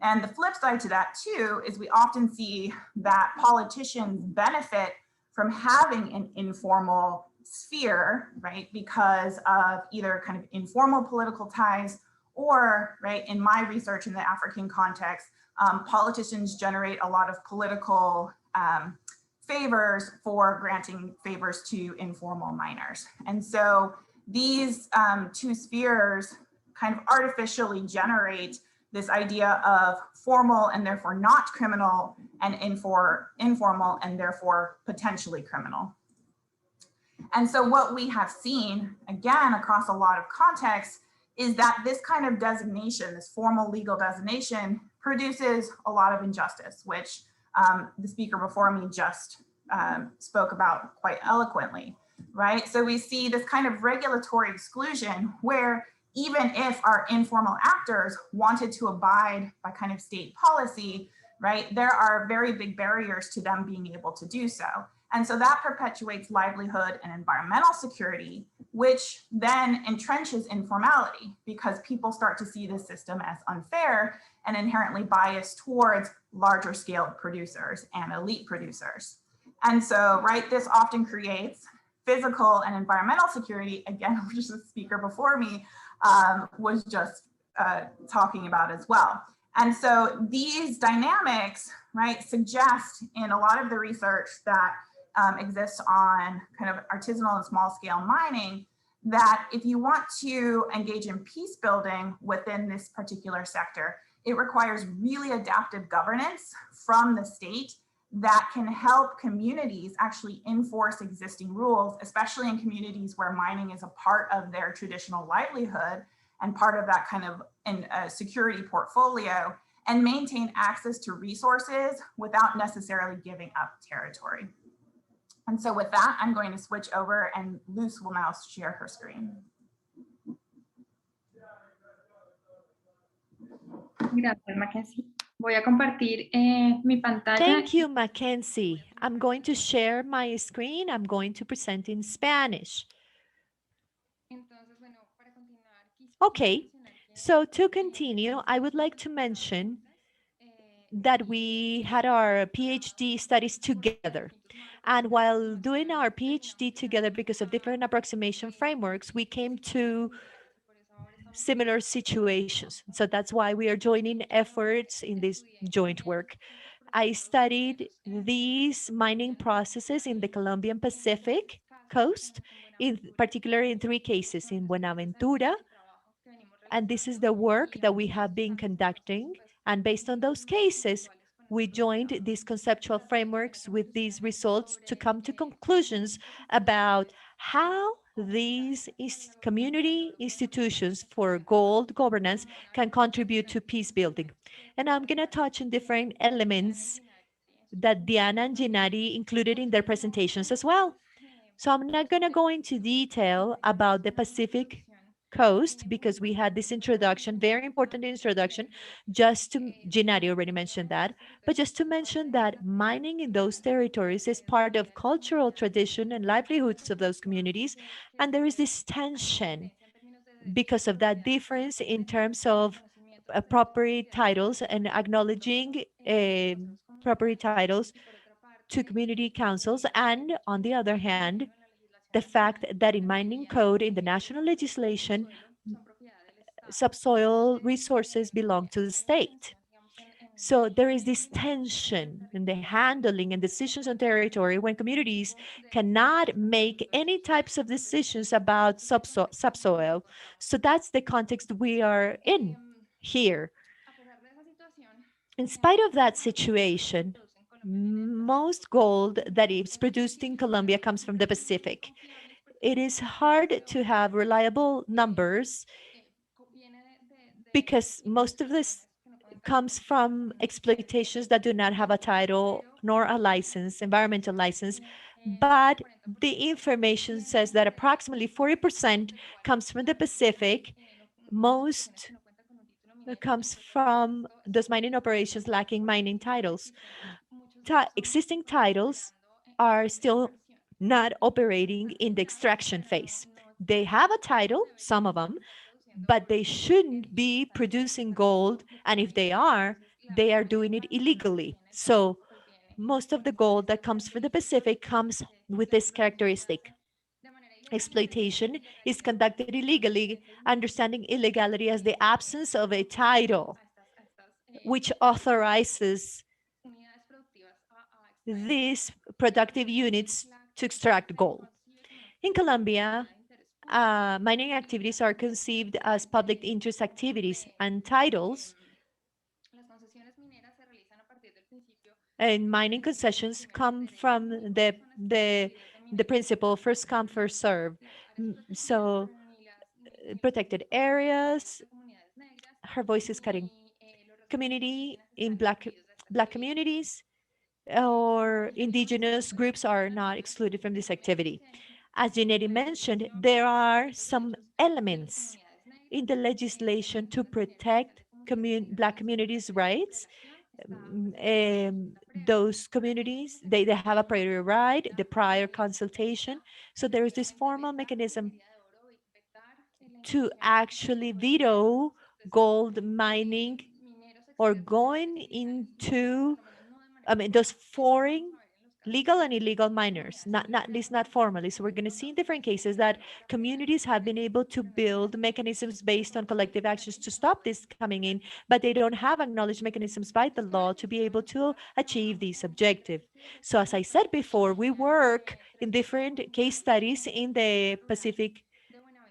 And the flip side to that too is we often see that politicians benefit from having an informal sphere, right, because of either kind of informal political ties or, right, in my research in the African context, politicians generate a lot of political favors for granting favors to informal miners. And so these two spheres kind of artificially generate this idea of formal and therefore not criminal and informal and therefore potentially criminal. And so what we have seen, again, across a lot of contexts, is that this kind of designation, this formal legal designation, produces a lot of injustice, which the speaker before me just spoke about quite eloquently. right? So we see this kind of regulatory exclusion where even if our informal actors wanted to abide by kind of state policy, right, there are very big barriers to them being able to do so. And so that perpetuates livelihood and environmental security, which then entrenches informality because people start to see the system as unfair and inherently biased towards larger scale producers and elite producers. And so, right, this often creates physical and environmental security, again, which is the speaker before me was just talking about as well. And so these dynamics, right, suggest in a lot of the research that exists on kind of artisanal and small scale mining, that if you want to engage in peace building within this particular sector, it requires really adaptive governance from the state that can help communities actually enforce existing rules, especially in communities where mining is a part of their traditional livelihood and part of that kind of security portfolio, and maintain access to resources without necessarily giving up territory. And so with that, I'm going to switch over and Luz will now share her screen. Gracias, Mackenzie. Voy a compartir mi pantalla. Thank you, Mackenzie. I'm going to share my screen. I'm going to present in Spanish. Okay, so to continue, I would like to mention that we had our PhD studies together. And while doing our PhD together, because of different approximation frameworks, we came to similar situations. So that's why we are joining efforts in this joint work. I studied these mining processes in the Colombian Pacific coast, in particular in 3 cases, in Buenaventura. And this is the work that we have been conducting. And based on those cases, we joined these conceptual frameworks with these results to come to conclusions about how these community institutions for gold governance can contribute to peace building. And I'm going to touch on different elements that Diana and Gennady included in their presentations as well. So I'm not going to go into detail about the Pacific coast because we had this introduction, very important introduction, just to, Gennady already mentioned that, but just to mention that mining in those territories is part of cultural tradition and livelihoods of those communities. And there is this tension because of that difference in terms of property titles and acknowledging property titles to community councils. And on the other hand, the fact that in mining code, in the national legislation, subsoil resources belong to the state. So there is this tension in the handling and decisions on territory when communities cannot make any types of decisions about subsoil. So that's the context we are in here. In spite of that situation, most gold that is produced in Colombia comes from the Pacific. It is hard to have reliable numbers because most of this comes from exploitations that do not have a title nor a license, environmental license, but the information says that approximately 40% comes from the Pacific. Most comes from those mining operations lacking mining titles. Existing titles are still not operating in the extraction phase. They have a title, some of them, but they shouldn't be producing gold. And if they are doing it illegally. So most of the gold that comes from the Pacific comes with this characteristic. Exploitation is conducted illegally, understanding illegality as the absence of a title, which authorizes these productive units to extract gold. In Colombia, mining activities are conceived as public interest activities, and titles and mining concessions come from the principle first come, first serve. So protected areas, her voice is cutting, community in black communities or indigenous groups are not excluded from this activity. As Janeri mentioned, there are some elements in the legislation to protect Black communities' rights. Those communities, they have a prior right, the prior consultation. So there is this formal mechanism to actually veto gold mining or going into, I mean, those foreign legal and illegal miners, not at least not formally. So we're going to see in different cases that communities have been able to build mechanisms based on collective actions to stop this coming in, but they don't have acknowledged mechanisms by the law to be able to achieve this objective. So as I said before, we work in different case studies in the Pacific,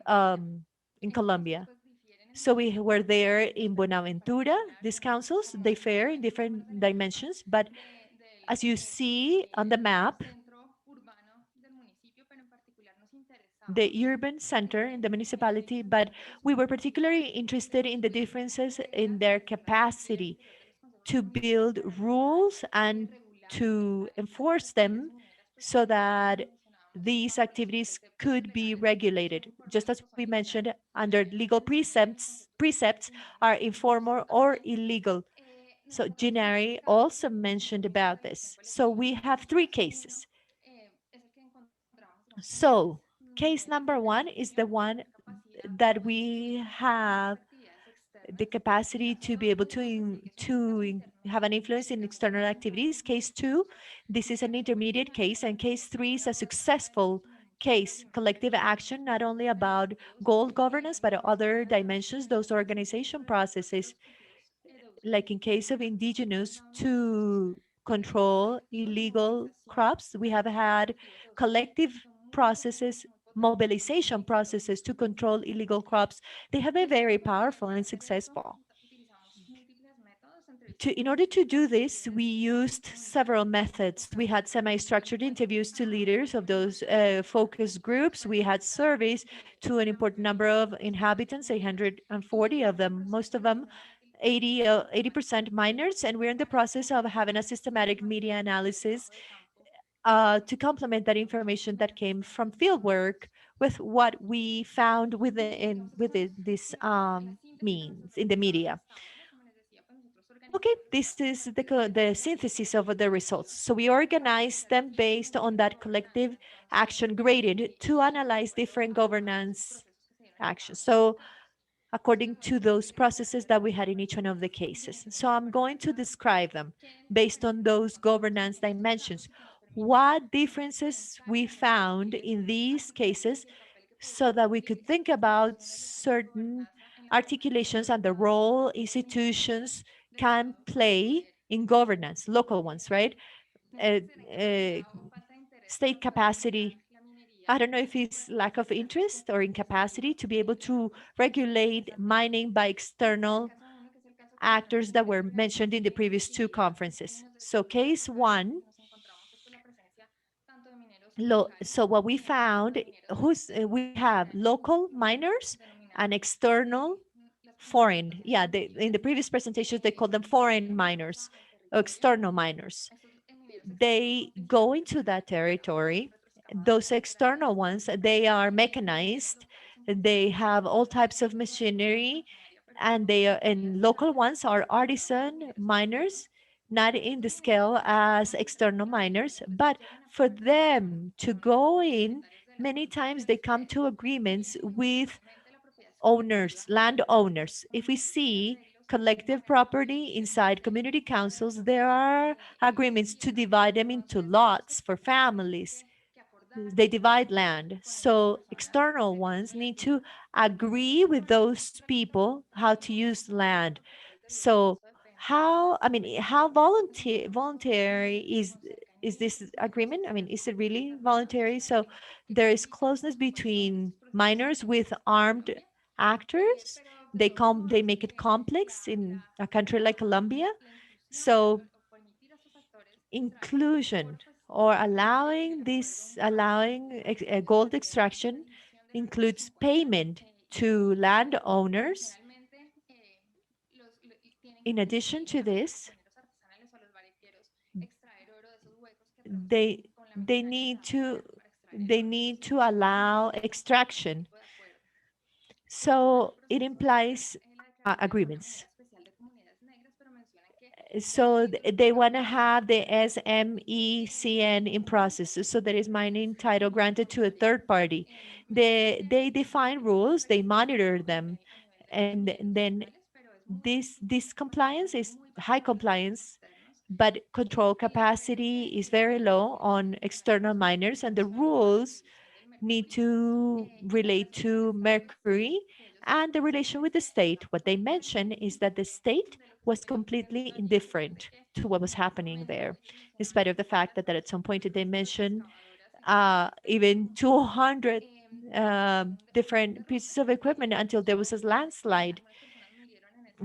in Colombia. So we were there in Buenaventura. These councils, they fare in different dimensions, but as you see on the map, the urban center in the municipality, but we were particularly interested in the differences in their capacity to build rules and to enforce them so that these activities could be regulated. Just as we mentioned, under legal precepts are informal or illegal. So Gennari also mentioned about this. So we have three cases. So case number one is the one that we have the capacity to be able to have an influence in external activities. Case two, this is an intermediate case, and case three is a successful case, collective action, not only about gold governance, but other dimensions, those organization processes, like in case of indigenous to control illegal crops. We have had collective processes, mobilization processes to control illegal crops. They have been very powerful and successful. In order to do this, we used several methods. We had semi-structured interviews to leaders of those focus groups. We had surveys to an important number of inhabitants, 840 of them, most of them 80% minors, and we're in the process of having a systematic media analysis to complement that information that came from field work with what we found this means in the media. Okay, this is the synthesis of the results. So we organized them based on that collective action graded to analyze different governance actions. So according to those processes that we had in each one of the cases. So I'm going to describe them based on those governance dimensions. What differences we found in these cases so that we could think about certain articulations and the role institutions can play in governance, local ones, right? Uh, uh, State capacity. I don't know if it's lack of interest or incapacity to be able to regulate mining by external actors that were mentioned in the previous two conferences. So case one, so what we found, we have local miners and external foreign. Yeah, in the previous presentations, they called them foreign miners, external miners. They go into that territory. Those external ones, they are mechanized. They have all types of machinery, and local ones are artisan miners, not in the scale as external miners, but for them to go in, many times they come to agreements with owners, landowners. If we see collective property inside community councils, there are agreements to divide them into lots for families. They divide land. So external ones need to agree with those people how to use land. So how voluntary is this agreement? I mean, is it really voluntary? So there is closeness between minors with armed actors. They make it complex in a country like Colombia. So inclusion or allowing gold extraction includes payment to landowners. In addition to this, they need to they need to allow extraction. So it implies agreements. So they want to have the SMECN in process. So there is mining title granted to a third party. They define rules, they monitor them, and then this compliance is high compliance, but control capacity is very low on external miners, and the rules need to relate to mercury and the relation with the state. What they mention is that the state was completely indifferent to what was happening there, in spite of the fact that at some point they mentioned even 200 different pieces of equipment until there was a landslide.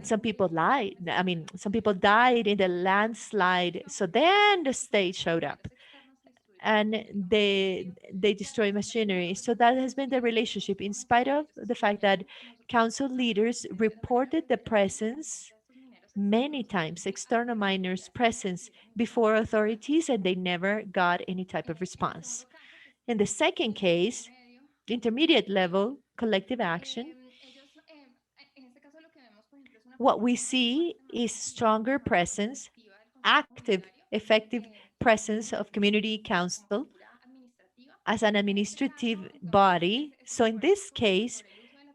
Some people died. I mean, some people died in the landslide. So then the state showed up and they destroy machinery. So that has been the relationship, in spite of the fact that council leaders reported the presence many times, external miners' presence before authorities, and they never got any type of response. In the second case, intermediate level collective action, what we see is stronger presence, active, effective presence of community council as an administrative body. So in this case,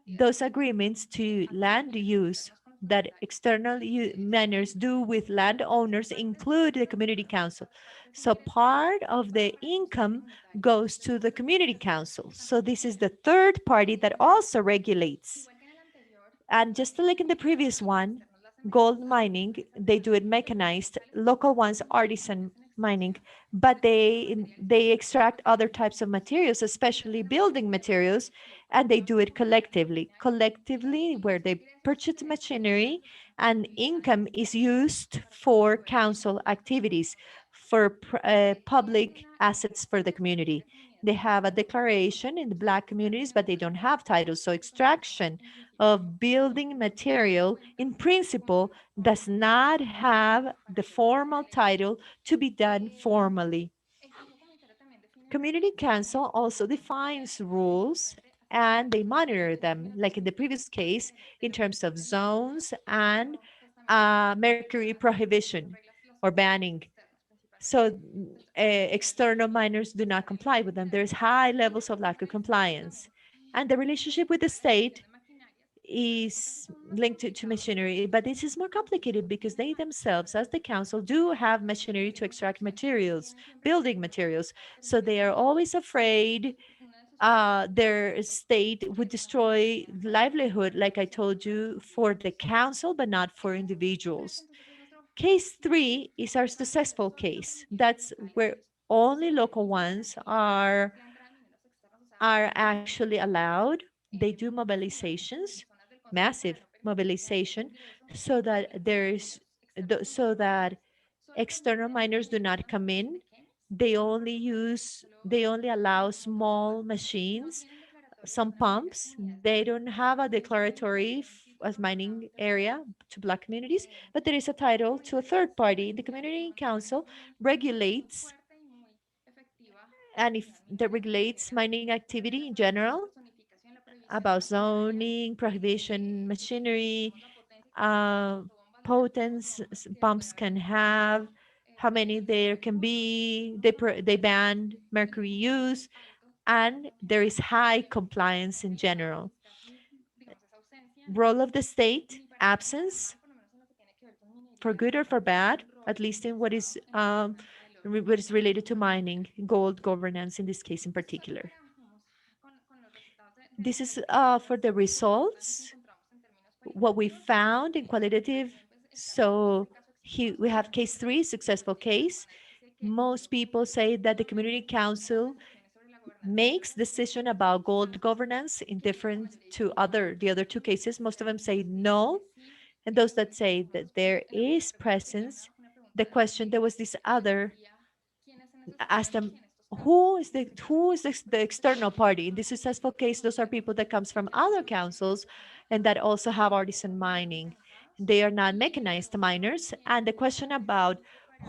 those agreements to land use that external miners do with landowners include the community council. So part of the income goes to the community council. So this is the third party that also regulates. And just like in the previous one, gold mining, they do it mechanized, local ones artisan mining, but they extract other types of materials, especially building materials, and they do it collectively where they purchase machinery and income is used for council activities, for public assets for the community. They have a declaration in the Black communities, but they don't have titles. So extraction of building material in principle does not have the formal title to be done formally. Community council also defines rules and they monitor them, like in the previous case, in terms of zones and mercury prohibition or banning. So external miners do not comply with them. There's high levels of lack of compliance. And the relationship with the state is linked to machinery, but this is more complicated because they themselves, as the council, do have machinery to extract materials, building materials. So they are always afraid their state would destroy livelihood, like I told you, for the council, but not for individuals. Case 3 is our successful case. That's where only local ones are actually allowed. They do mobilizations, massive mobilization, so that so that external miners do not come in. They only allow small machines, some pumps. They don't have a declaratory as mining area to Black communities, but there is a title to a third party. The community council regulates, and if that regulates mining activity in general, about zoning, prohibition, machinery, uh, potence pumps can have, how many there can be. They ban mercury use, and there is high compliance in general. Role of the state, absence, for good or for bad, at least in what is related to mining, gold governance in this case in particular. This is for the results, what we found in qualitative. So we have case 3, successful case. Most people say that the community council makes decision about gold governance in different to the other 2 cases. Most of them say no. And those that say that there is presence, the question, there was this other, ask them, the external party? In this successful case, those are people that comes from other councils and that also have artisan mining. They are not mechanized miners. And the question about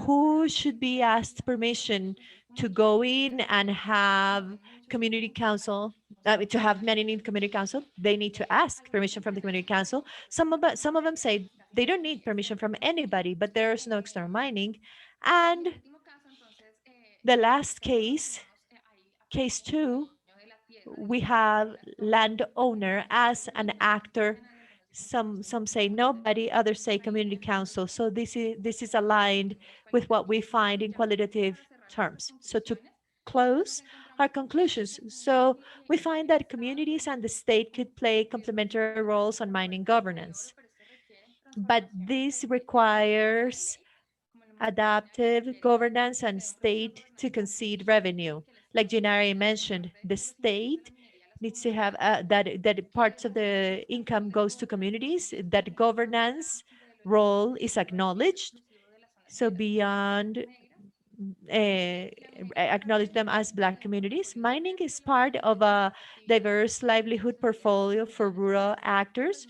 who should be asked permission to go in and have community council, to have men in community council, they need to ask permission from the community council. Some of them say they don't need permission from anybody, but there's no external mining. And the last case, case 2, we have landowner as an actor. Some say nobody, others say community council. So this is aligned with what we find in qualitative terms. So to close our conclusions, so we find that communities and the state could play complementary roles on mining governance, but this requires adaptive governance and state to concede revenue. Like Gennari mentioned, the state needs to have that parts of the income goes to communities, that governance role is acknowledged. So beyond acknowledge them as Black communities, mining is part of a diverse livelihood portfolio for rural actors.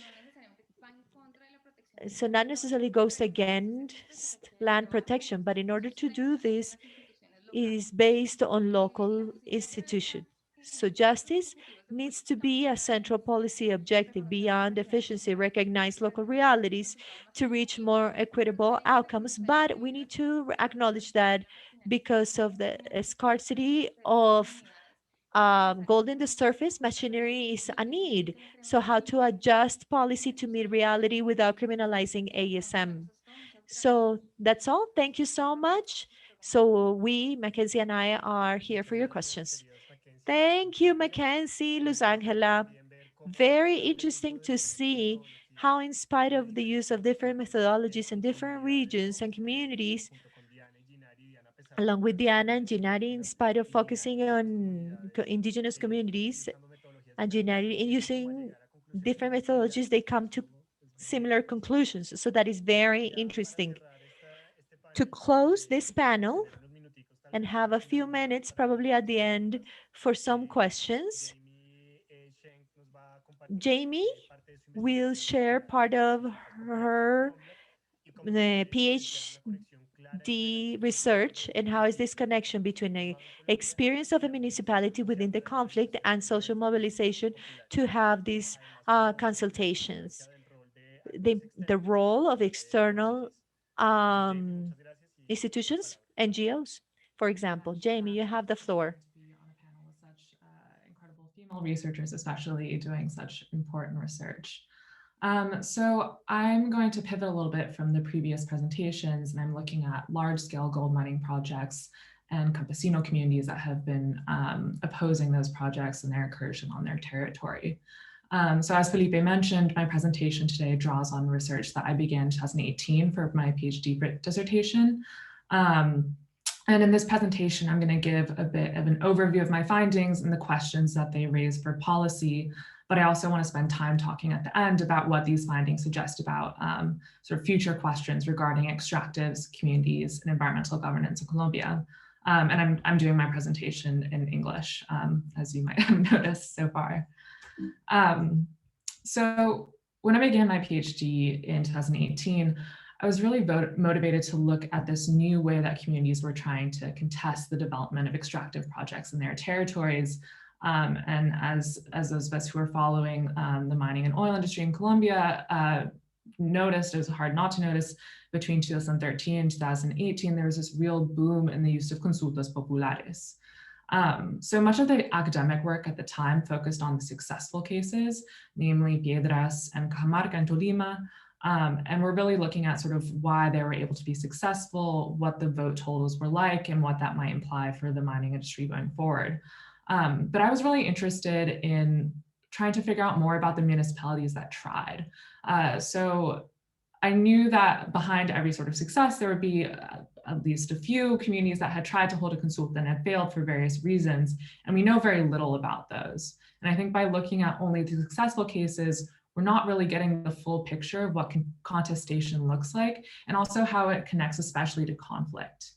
So not necessarily goes against land protection, but in order to do this, is based on local institution. So justice needs to be a central policy objective beyond efficiency, recognize local realities to reach more equitable outcomes. But we need to acknowledge that because of the scarcity of gold in the surface, machinery is a need. So how to adjust policy to meet reality without criminalizing ASM. So that's all. Thank you so much. So we, Mackenzie and I, are here for your questions. Thank you, Mackenzie, Luz Angela. Very interesting to see how, in spite of the use of different methodologies in different regions and communities, along with Diana and Gennari, in spite of focusing on indigenous communities, and Gennari, in using different methodologies, they come to similar conclusions. So that is very interesting. To close this panel and have a few minutes probably at the end for some questions, Jamie will share part of her PhD research and how is this connection between the experience of a municipality within the conflict and social mobilization to have these consultations. The role of external institutions, NGOs, for example. Jamie, you have the floor. Incredible female researchers, especially doing such important research. So I'm going to pivot a little bit from the previous presentations, and I'm looking at large-scale gold mining projects and campesino communities that have been opposing those projects and their incursion on their territory. So as Felipe mentioned, my presentation today draws on research that I began in 2018 for my PhD dissertation. And in this presentation, I'm going to give a bit of an overview of my findings and the questions that they raise for policy. But I also want to spend time talking at the end about what these findings suggest about sort of future questions regarding extractives, communities, and environmental governance in Colombia. And I'm doing my presentation in English, as you might have noticed so far. So when I began my PhD in 2018, I was really motivated to look at this new way that communities were trying to contest the development of extractive projects in their territories. And as those of us who are following the mining and oil industry in Colombia noticed, it was hard not to notice, between 2013 and 2018, there was this real boom in the use of consultas populares. So much of the academic work at the time focused on the successful cases, namely Piedras and Cajamarca and Tolima. And we're really looking at sort of why they were able to be successful, what the vote totals were like, and what that might imply for the mining industry going forward. But I was really interested in trying to figure out more about the municipalities that tried. So I knew that behind every sort of success, there would be at least a few communities that had tried to hold a consulta and had failed for various reasons. And we know very little about those. And I think by looking at only the successful cases, we're not really getting the full picture of what contestation looks like, and also how it connects especially to conflict.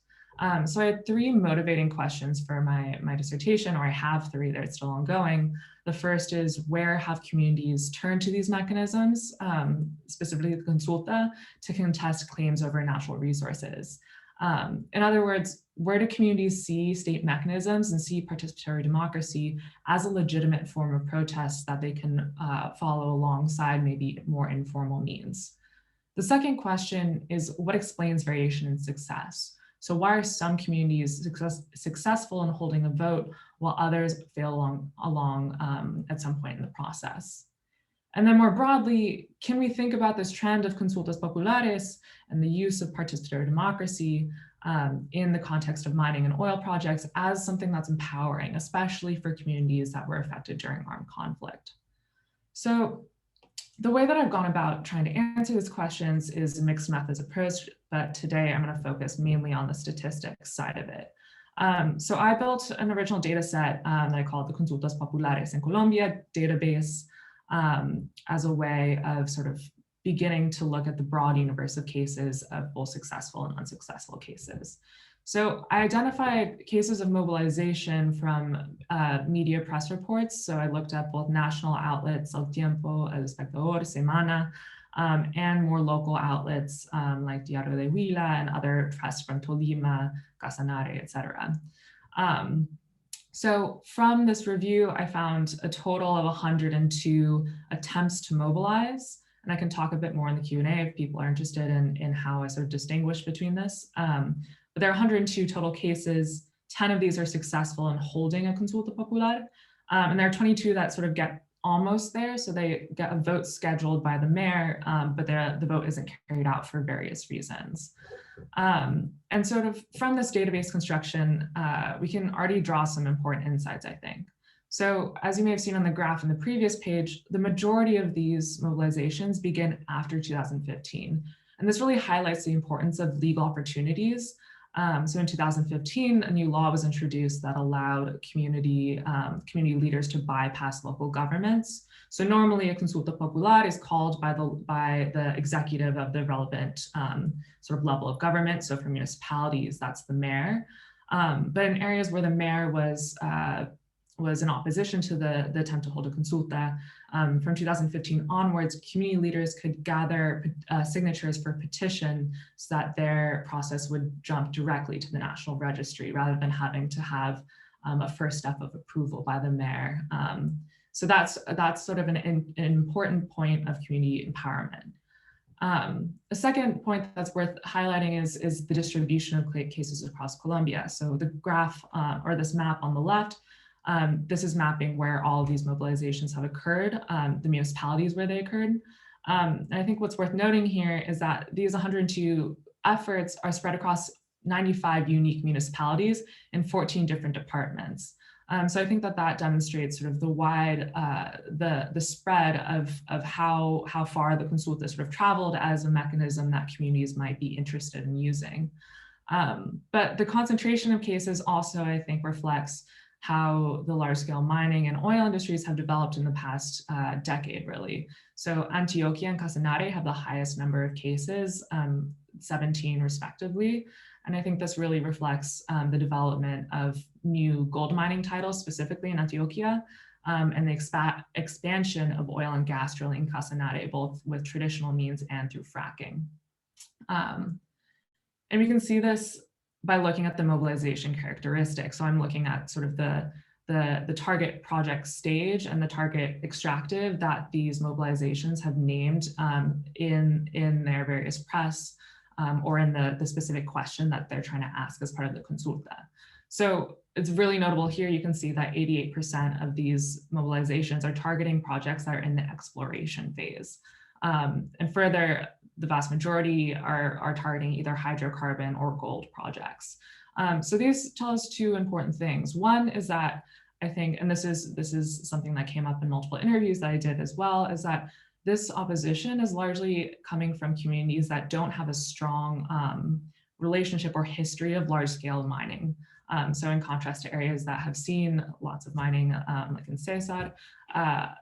So I had three motivating questions for my dissertation, or I have three that are still ongoing. The first is, where have communities turned to these mechanisms, specifically the consulta, to contest claims over natural resources? In other words, where do communities see state mechanisms and see participatory democracy as a legitimate form of protest that they can follow alongside maybe more informal means? The second question is, what explains variation in success? So why are some communities successful in holding a vote while others fail along at some point in the process? And then more broadly, can we think about this trend of consultas populares and the use of participatory democracy in the context of mining and oil projects as something that's empowering, especially for communities that were affected during armed conflict? So the way that I've gone about trying to answer these questions is a mixed methods approach, but today I'm going to focus mainly on the statistics side of it. So I built an original data set that I called the Consultas Populares en Colombia database as a way of sort of beginning to look at the broad universe of cases of both successful and unsuccessful cases. So I identified cases of mobilization from media press reports. So I looked at both national outlets, El Tiempo, El Espectador, Semana, and more local outlets like Diario de Huila and other press from Tolima, Casanare, et cetera. So from this review, I found a total of 102 attempts to mobilize. And I can talk a bit more in the Q&A if people are interested in how I sort of distinguish between this. But there are 102 total cases. 10 of these are successful in holding a consulta popular. And there are 22 that sort of get almost there. So they get a vote scheduled by the mayor, but the vote isn't carried out for various reasons. And sort of from this database construction, we can already draw some important insights, I think. So as you may have seen on the graph in the previous page, the majority of these mobilizations begin after 2015. And this really highlights the importance of legal opportunities. So in 2015, a new law was introduced that allowed community leaders to bypass local governments. So normally a consulta popular is called by the executive of the relevant sort of level of government. So for municipalities, that's the mayor. But in areas where the mayor was in opposition to the attempt to hold a consulta, from 2015 onwards, community leaders could gather signatures for a petition so that their process would jump directly to the National Registry rather than having to have a first step of approval by the mayor. So that's sort of an important point of community empowerment. A second point that's worth highlighting is the distribution of cases across Colombia. So the graph or this map on the left, this is mapping where all of these mobilizations have occurred, the municipalities where they occurred. And I think what's worth noting here is that these 102 efforts are spread across 95 unique municipalities in 14 different departments. So I think that demonstrates sort of the wide, the spread of how far the consulta sort of traveled as a mechanism that communities might be interested in using. But the concentration of cases also, I think, reflects how the large-scale mining and oil industries have developed in the past decade, really. So Antioquia and Casanare have the highest number of cases, 17 respectively. And I think this really reflects the development of new gold mining titles, specifically in Antioquia, and the expansion of oil and gas drilling in Casanare, both with traditional means and through fracking. And we can see this by looking at the mobilization characteristics. So I'm looking at sort of the target project stage and the target extractive that these mobilizations have named in their various press or in the specific question that they're trying to ask as part of the consulta. So it's really notable here, you can see that 88% of these mobilizations are targeting projects that are in the exploration phase. And further, the vast majority are targeting either hydrocarbon or gold projects. So these tell us two important things. One is that I think, and this is something that came up in multiple interviews that I did as well, is that this opposition is largely coming from communities that don't have a strong relationship or history of large-scale mining. So in contrast to areas that have seen lots of mining, like in Cesar,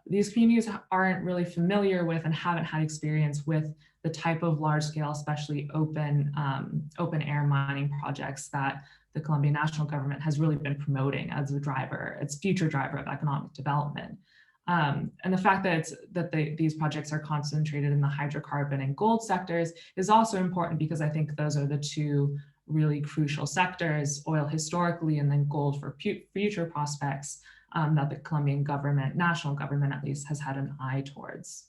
these communities aren't really familiar with and haven't had experience with the type of large-scale, especially open air mining projects that the Colombian national government has really been promoting as a driver, its future driver of economic development. And the fact that these projects are concentrated in the hydrocarbon and gold sectors is also important because I think those are the two really crucial sectors, oil historically, and then gold for future prospects that the Colombian government, national government at least, has had an eye towards.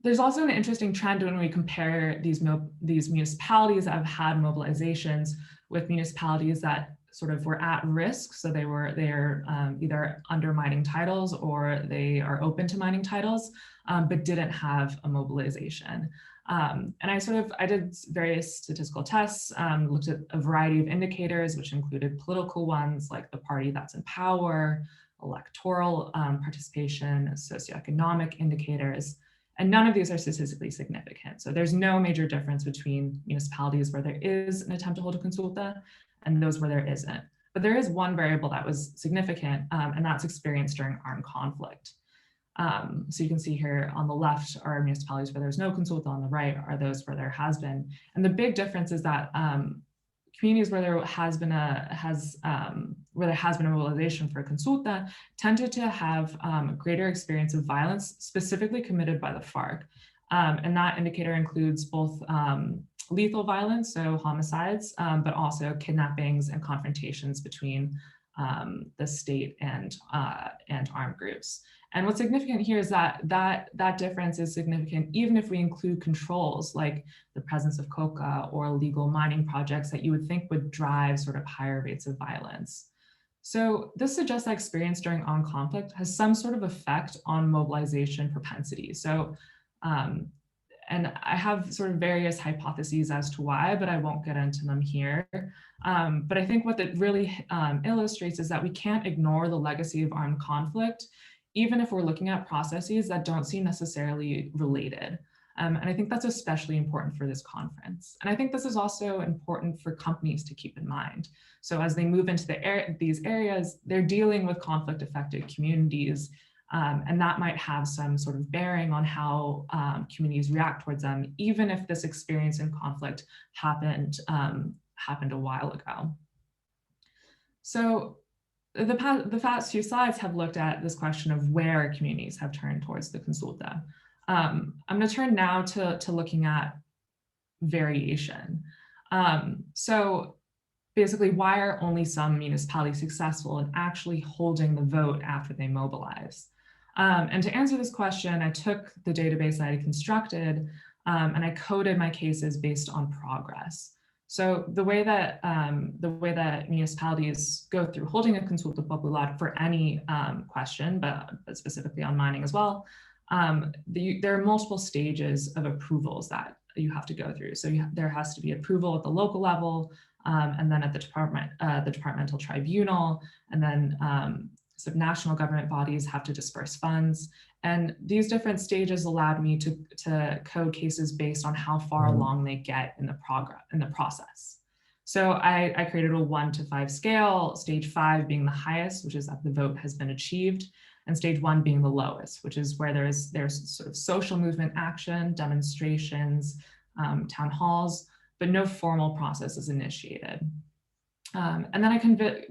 There's also an interesting trend when we compare these municipalities that have had mobilizations with municipalities that sort of were at risk. So they're either under mining titles or they are open to mining titles, but didn't have a mobilization. And I did various statistical tests, looked at a variety of indicators, which included political ones like the party that's in power, electoral participation, socioeconomic indicators, and none of these are statistically significant. So there's no major difference between municipalities where there is an attempt to hold a consulta and those where there isn't. But there is one variable that was significant, and that's experience during armed conflict. So you can see here on the left are municipalities where there's no consulta, on the right are those where there has been. And the big difference is that communities where there has been a mobilization for a consulta tended to have a greater experience of violence specifically committed by the FARC. And that indicator includes both lethal violence, so homicides, but also kidnappings and confrontations between the state and armed groups. And what's significant here is that difference is significant even if we include controls like the presence of coca or illegal mining projects that you would think would drive sort of higher rates of violence. So this suggests that experience during armed conflict has some sort of effect on mobilization propensity. So, and I have sort of various hypotheses as to why, but I won't get into them here. But I think what that really illustrates is that we can't ignore the legacy of armed conflict, even if we're looking at processes that don't seem necessarily related. And I think that's especially important for this conference. And I think this is also important for companies to keep in mind. So as they move into these areas, they're dealing with conflict affected communities, and that might have some sort of bearing on how communities react towards them, even if this experience in conflict happened a while ago. So the past few slides have looked at this question of where communities have turned towards the consulta. I'm going to turn now to looking at variation. So basically, why are only some municipalities successful in actually holding the vote after they mobilize? And to answer this question, I took the database that I constructed and I coded my cases based on progress. So the way that municipalities go through holding a consulta popular for any question, but specifically on mining as well, there are multiple stages of approvals that you have to go through. So there has to be approval at the local level, and then at the departmental tribunal, and then some national government bodies have to disperse funds. And these different stages allowed me to code cases based on how far along they get in the process. So I created a 1 to 5 scale, stage 5 being the highest, which is that the vote has been achieved, and stage 1 being the lowest, which is where there's sort of social movement action, demonstrations, town halls, but no formal process is initiated. And then I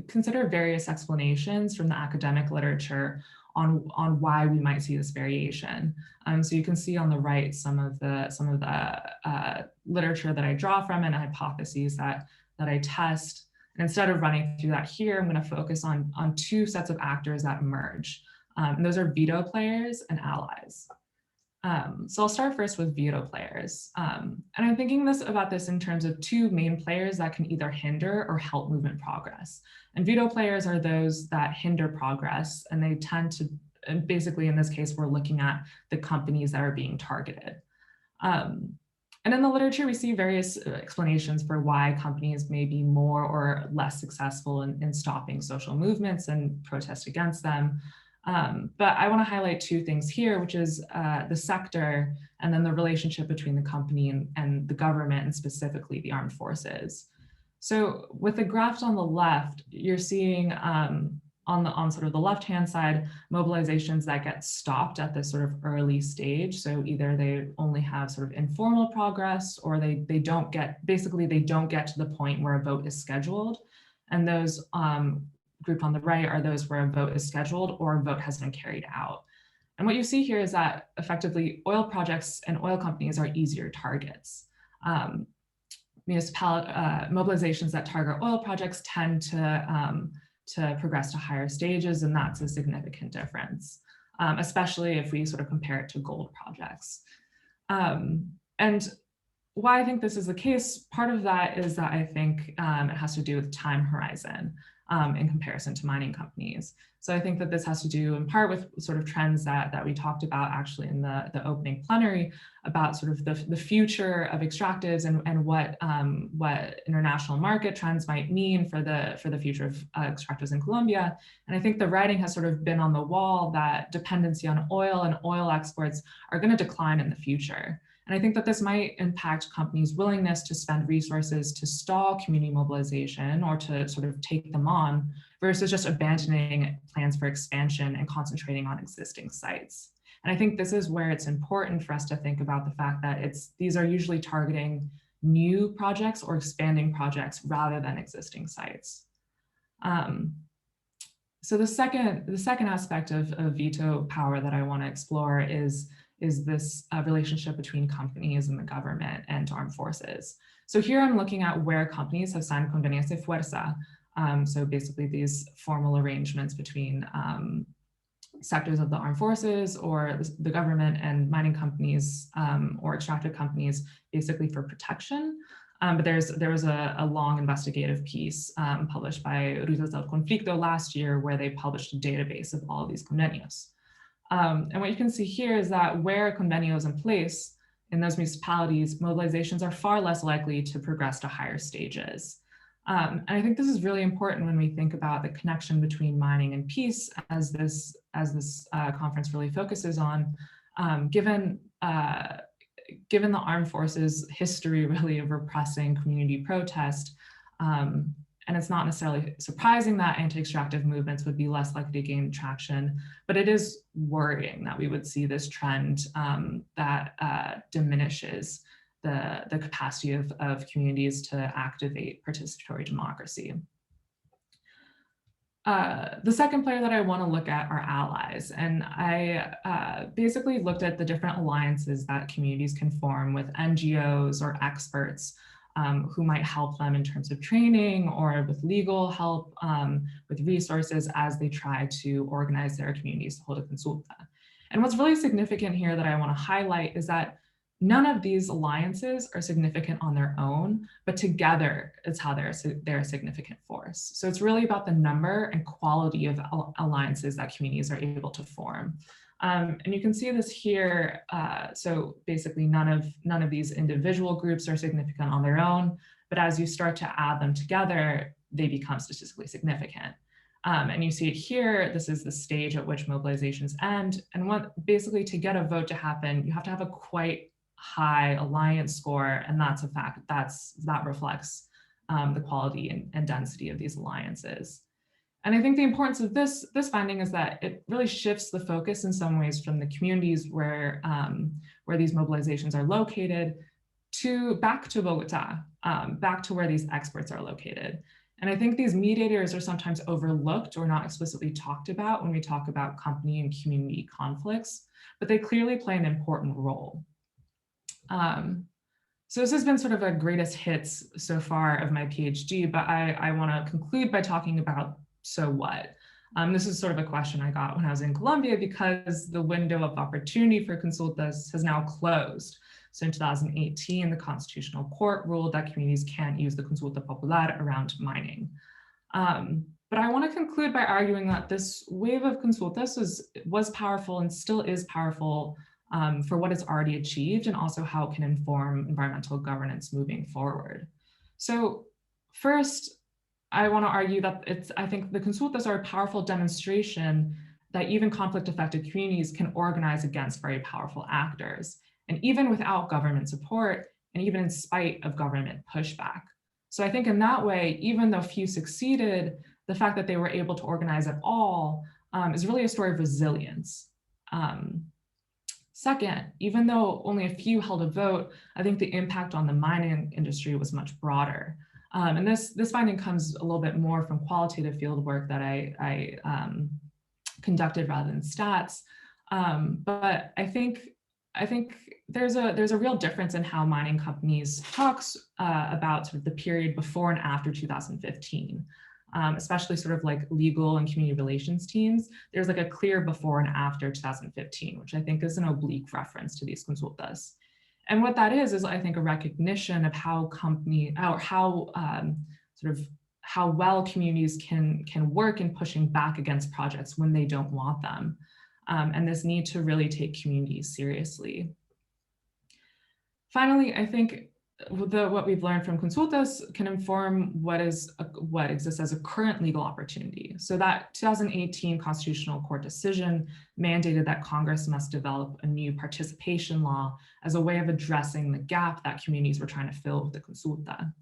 consider various explanations from the academic literature on why we might see this variation. So you can see on the right some of the literature that I draw from and hypotheses that I test. And instead of running through that here, I'm going to focus on 2 sets of actors that emerge. And those are veto players and allies. So I'll start first with veto players. And I'm thinking about this in terms of 2 main players that can either hinder or help movement progress. And veto players are those that hinder progress, and they tend to, and basically in this case, we're looking at the companies that are being targeted. And in the literature, we see various explanations for why companies may be more or less successful in stopping social movements and protest against them. But I want to highlight 2 things here, which is the sector and then the relationship between the company and the government, and specifically the armed forces. So with the graph on the left, you're seeing on sort of the left-hand side, mobilizations that get stopped at this sort of early stage. So either they only have sort of informal progress, or they don't get to the point where a vote is scheduled. And those grouped on the right are those where a vote is scheduled or a vote has been carried out. And what you see here is that effectively oil projects and oil companies are easier targets. mobilizations that target oil projects tend to progress to higher stages, and that's a significant difference, especially if we sort of compare it to gold projects. And why I think this is the case, part of that is that I think it has to do with time horizon in comparison to mining companies. So I think that this has to do in part with sort of trends that we talked about actually in the opening plenary about sort of the future of extractives and what international market trends might mean for the future of extractives in Colombia. And I think the writing has sort of been on the wall that dependency on oil and oil exports are going to decline in the future. And I think that this might impact companies' willingness to spend resources to stall community mobilization or to sort of take them on versus just abandoning plans for expansion and concentrating on existing sites. And I think this is where it's important for us to think about the fact that these are usually targeting new projects or expanding projects rather than existing sites. So the second aspect of veto power that I want to explore is this relationship between companies and the government and armed forces. So here I'm looking at where companies have signed convenios de fuerza. So basically these formal arrangements between sectors of the armed forces or the government and mining companies or extractive companies basically for protection. But there was a long investigative piece published by Rutas del Conflicto last year where they published a database of all of these convenios. And what you can see here is that where a convenio is in place in those municipalities, mobilizations are far less likely to progress to higher stages. And I think this is really important when we think about the connection between mining and peace, as this conference really focuses on, given the armed forces' history really of repressing community protest. And it's not necessarily surprising that anti-extractive movements would be less likely to gain traction, but it is worrying that we would see this trend that diminishes the capacity of communities to activate participatory democracy. The second player that I want to look at are allies. And I basically looked at the different alliances that communities can form with NGOs or experts who might help them in terms of training or with legal help, with resources as they try to organize their communities to hold a consulta. And what's really significant here that I want to highlight is that none of these alliances are significant on their own, but together it's how they're a significant force. So it's really about the number and quality of alliances that communities are able to form. And you can see this here. So basically none of these individual groups are significant on their own, but as you start to add them together, they become statistically significant. And you see it here, this is the stage at which mobilizations end. And basically to get a vote to happen, you have to have a quite high alliance score, and that's a fact that reflects the quality and density of these alliances. And I think the importance of this finding is that it really shifts the focus in some ways from the communities where these mobilizations are located back to Bogota, back to where these experts are located. And I think these mediators are sometimes overlooked or not explicitly talked about when we talk about company and community conflicts, but they clearly play an important role. So this has been sort of a greatest hits so far of my PhD, but I want to conclude by talking about so what. This is sort of a question I got when I was in Colombia because the window of opportunity for consultas has now closed. So in 2018, the Constitutional Court ruled that communities can't use the consulta popular around mining. But I want to conclude by arguing that this wave of consultas was powerful and still is powerful for what it's already achieved and also how it can inform environmental governance moving forward. So first, I want to argue that I think the consultas are a powerful demonstration that even conflict-affected communities can organize against very powerful actors, and even without government support, and even in spite of government pushback. So I think in that way, even though few succeeded, the fact that they were able to organize at all is really a story of resilience. Second, even though only a few held a vote, I think the impact on the mining industry was much broader. And this finding comes a little bit more from qualitative field work that I conducted rather than stats. But I think there's a real difference in how mining companies talks about sort of the period before and after 2015. Especially sort of like legal and community relations teams, there's like a clear before and after 2015, which I think is an oblique reference to these consultas. And what that is I think a recognition of how how well communities can work in pushing back against projects when they don't want them. And this need to really take communities seriously. Finally, I think what we've learned from consultas can inform what exists as a current legal opportunity. So that 2018 Constitutional Court decision mandated that Congress must develop a new participation law as a way of addressing the gap that communities were trying to fill with the consulta.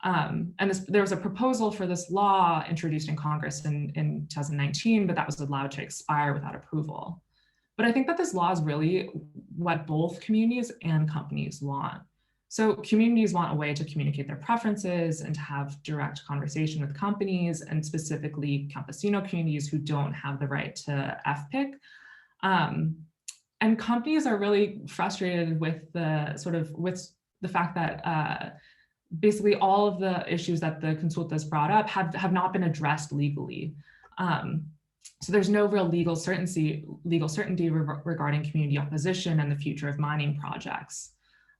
And there was a proposal for this law introduced in Congress in 2019, but that was allowed to expire without approval. But I think that this law is really what both communities and companies want. So communities want a way to communicate their preferences and to have direct conversation with companies, and specifically campesino communities who don't have the right to FPIC. And companies are really frustrated with the fact that basically all of the issues that the consultas brought up have not been addressed legally. So there's no real legal certainty regarding community opposition and the future of mining projects.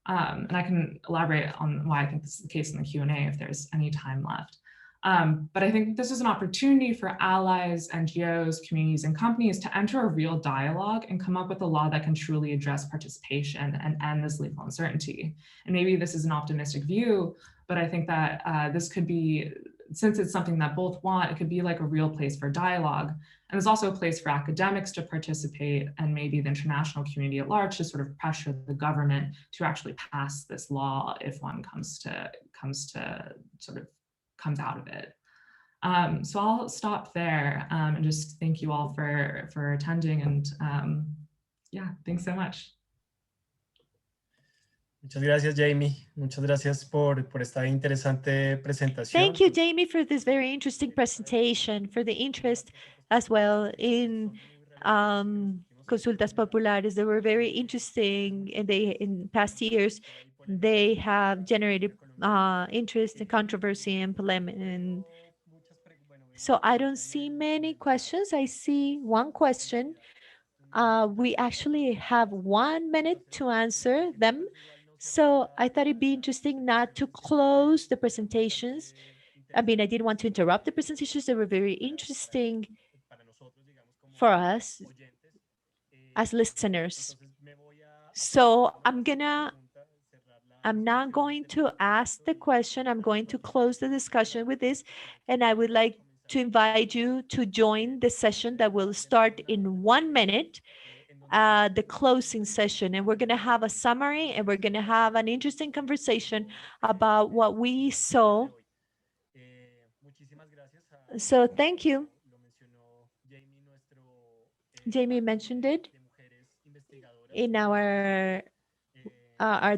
And I can elaborate on why I think this is the case in the Q&A if there's any time left. But I think this is an opportunity for allies, NGOs, communities, and companies to enter a real dialogue and come up with a law that can truly address participation and end this legal uncertainty. And maybe this is an optimistic view, but I think that this could be, since it's something that both want, it could be like a real place for dialogue. And there's also a place for academics to participate, and maybe the international community at large to sort of pressure the government to actually pass this law if one comes out of it. So I'll stop there and just thank you all for attending, and yeah, thanks so much. Muchas gracias, Jamie. Muchas gracias por esta interesante presentación. Thank you, Jamie, for this very interesting presentation, for the interest as well in consultas populares. They were very interesting, and in past years, they have generated interest and controversy and polemic. And so I don't see many questions. I see one question. We actually have 1 minute to answer them. So I thought it'd be interesting not to close the presentations. I mean, I didn't want to interrupt the presentations. They were very interesting for us as listeners. So I'm not going to ask the question. I'm going to close the discussion with this. And I would like to invite you to join the session that will start in 1 minute. The closing session, and we're going to have a summary, and we're going to have an interesting conversation about what we saw. So thank you. Jamie mentioned it in our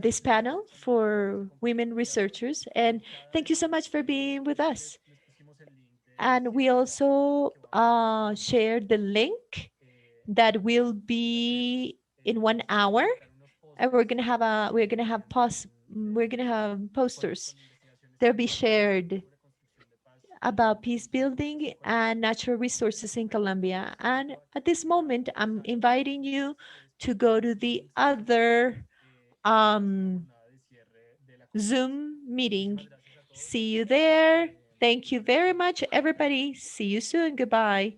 this panel for women researchers, and thank you so much for being with us. And we also shared the link that will be in 1 hour, and we're gonna have posters. They'll be shared about peace building and natural resources in Colombia. And at this moment, I'm inviting you to go to the other Zoom meeting. See you there. Thank you very much, everybody. See you soon. Goodbye.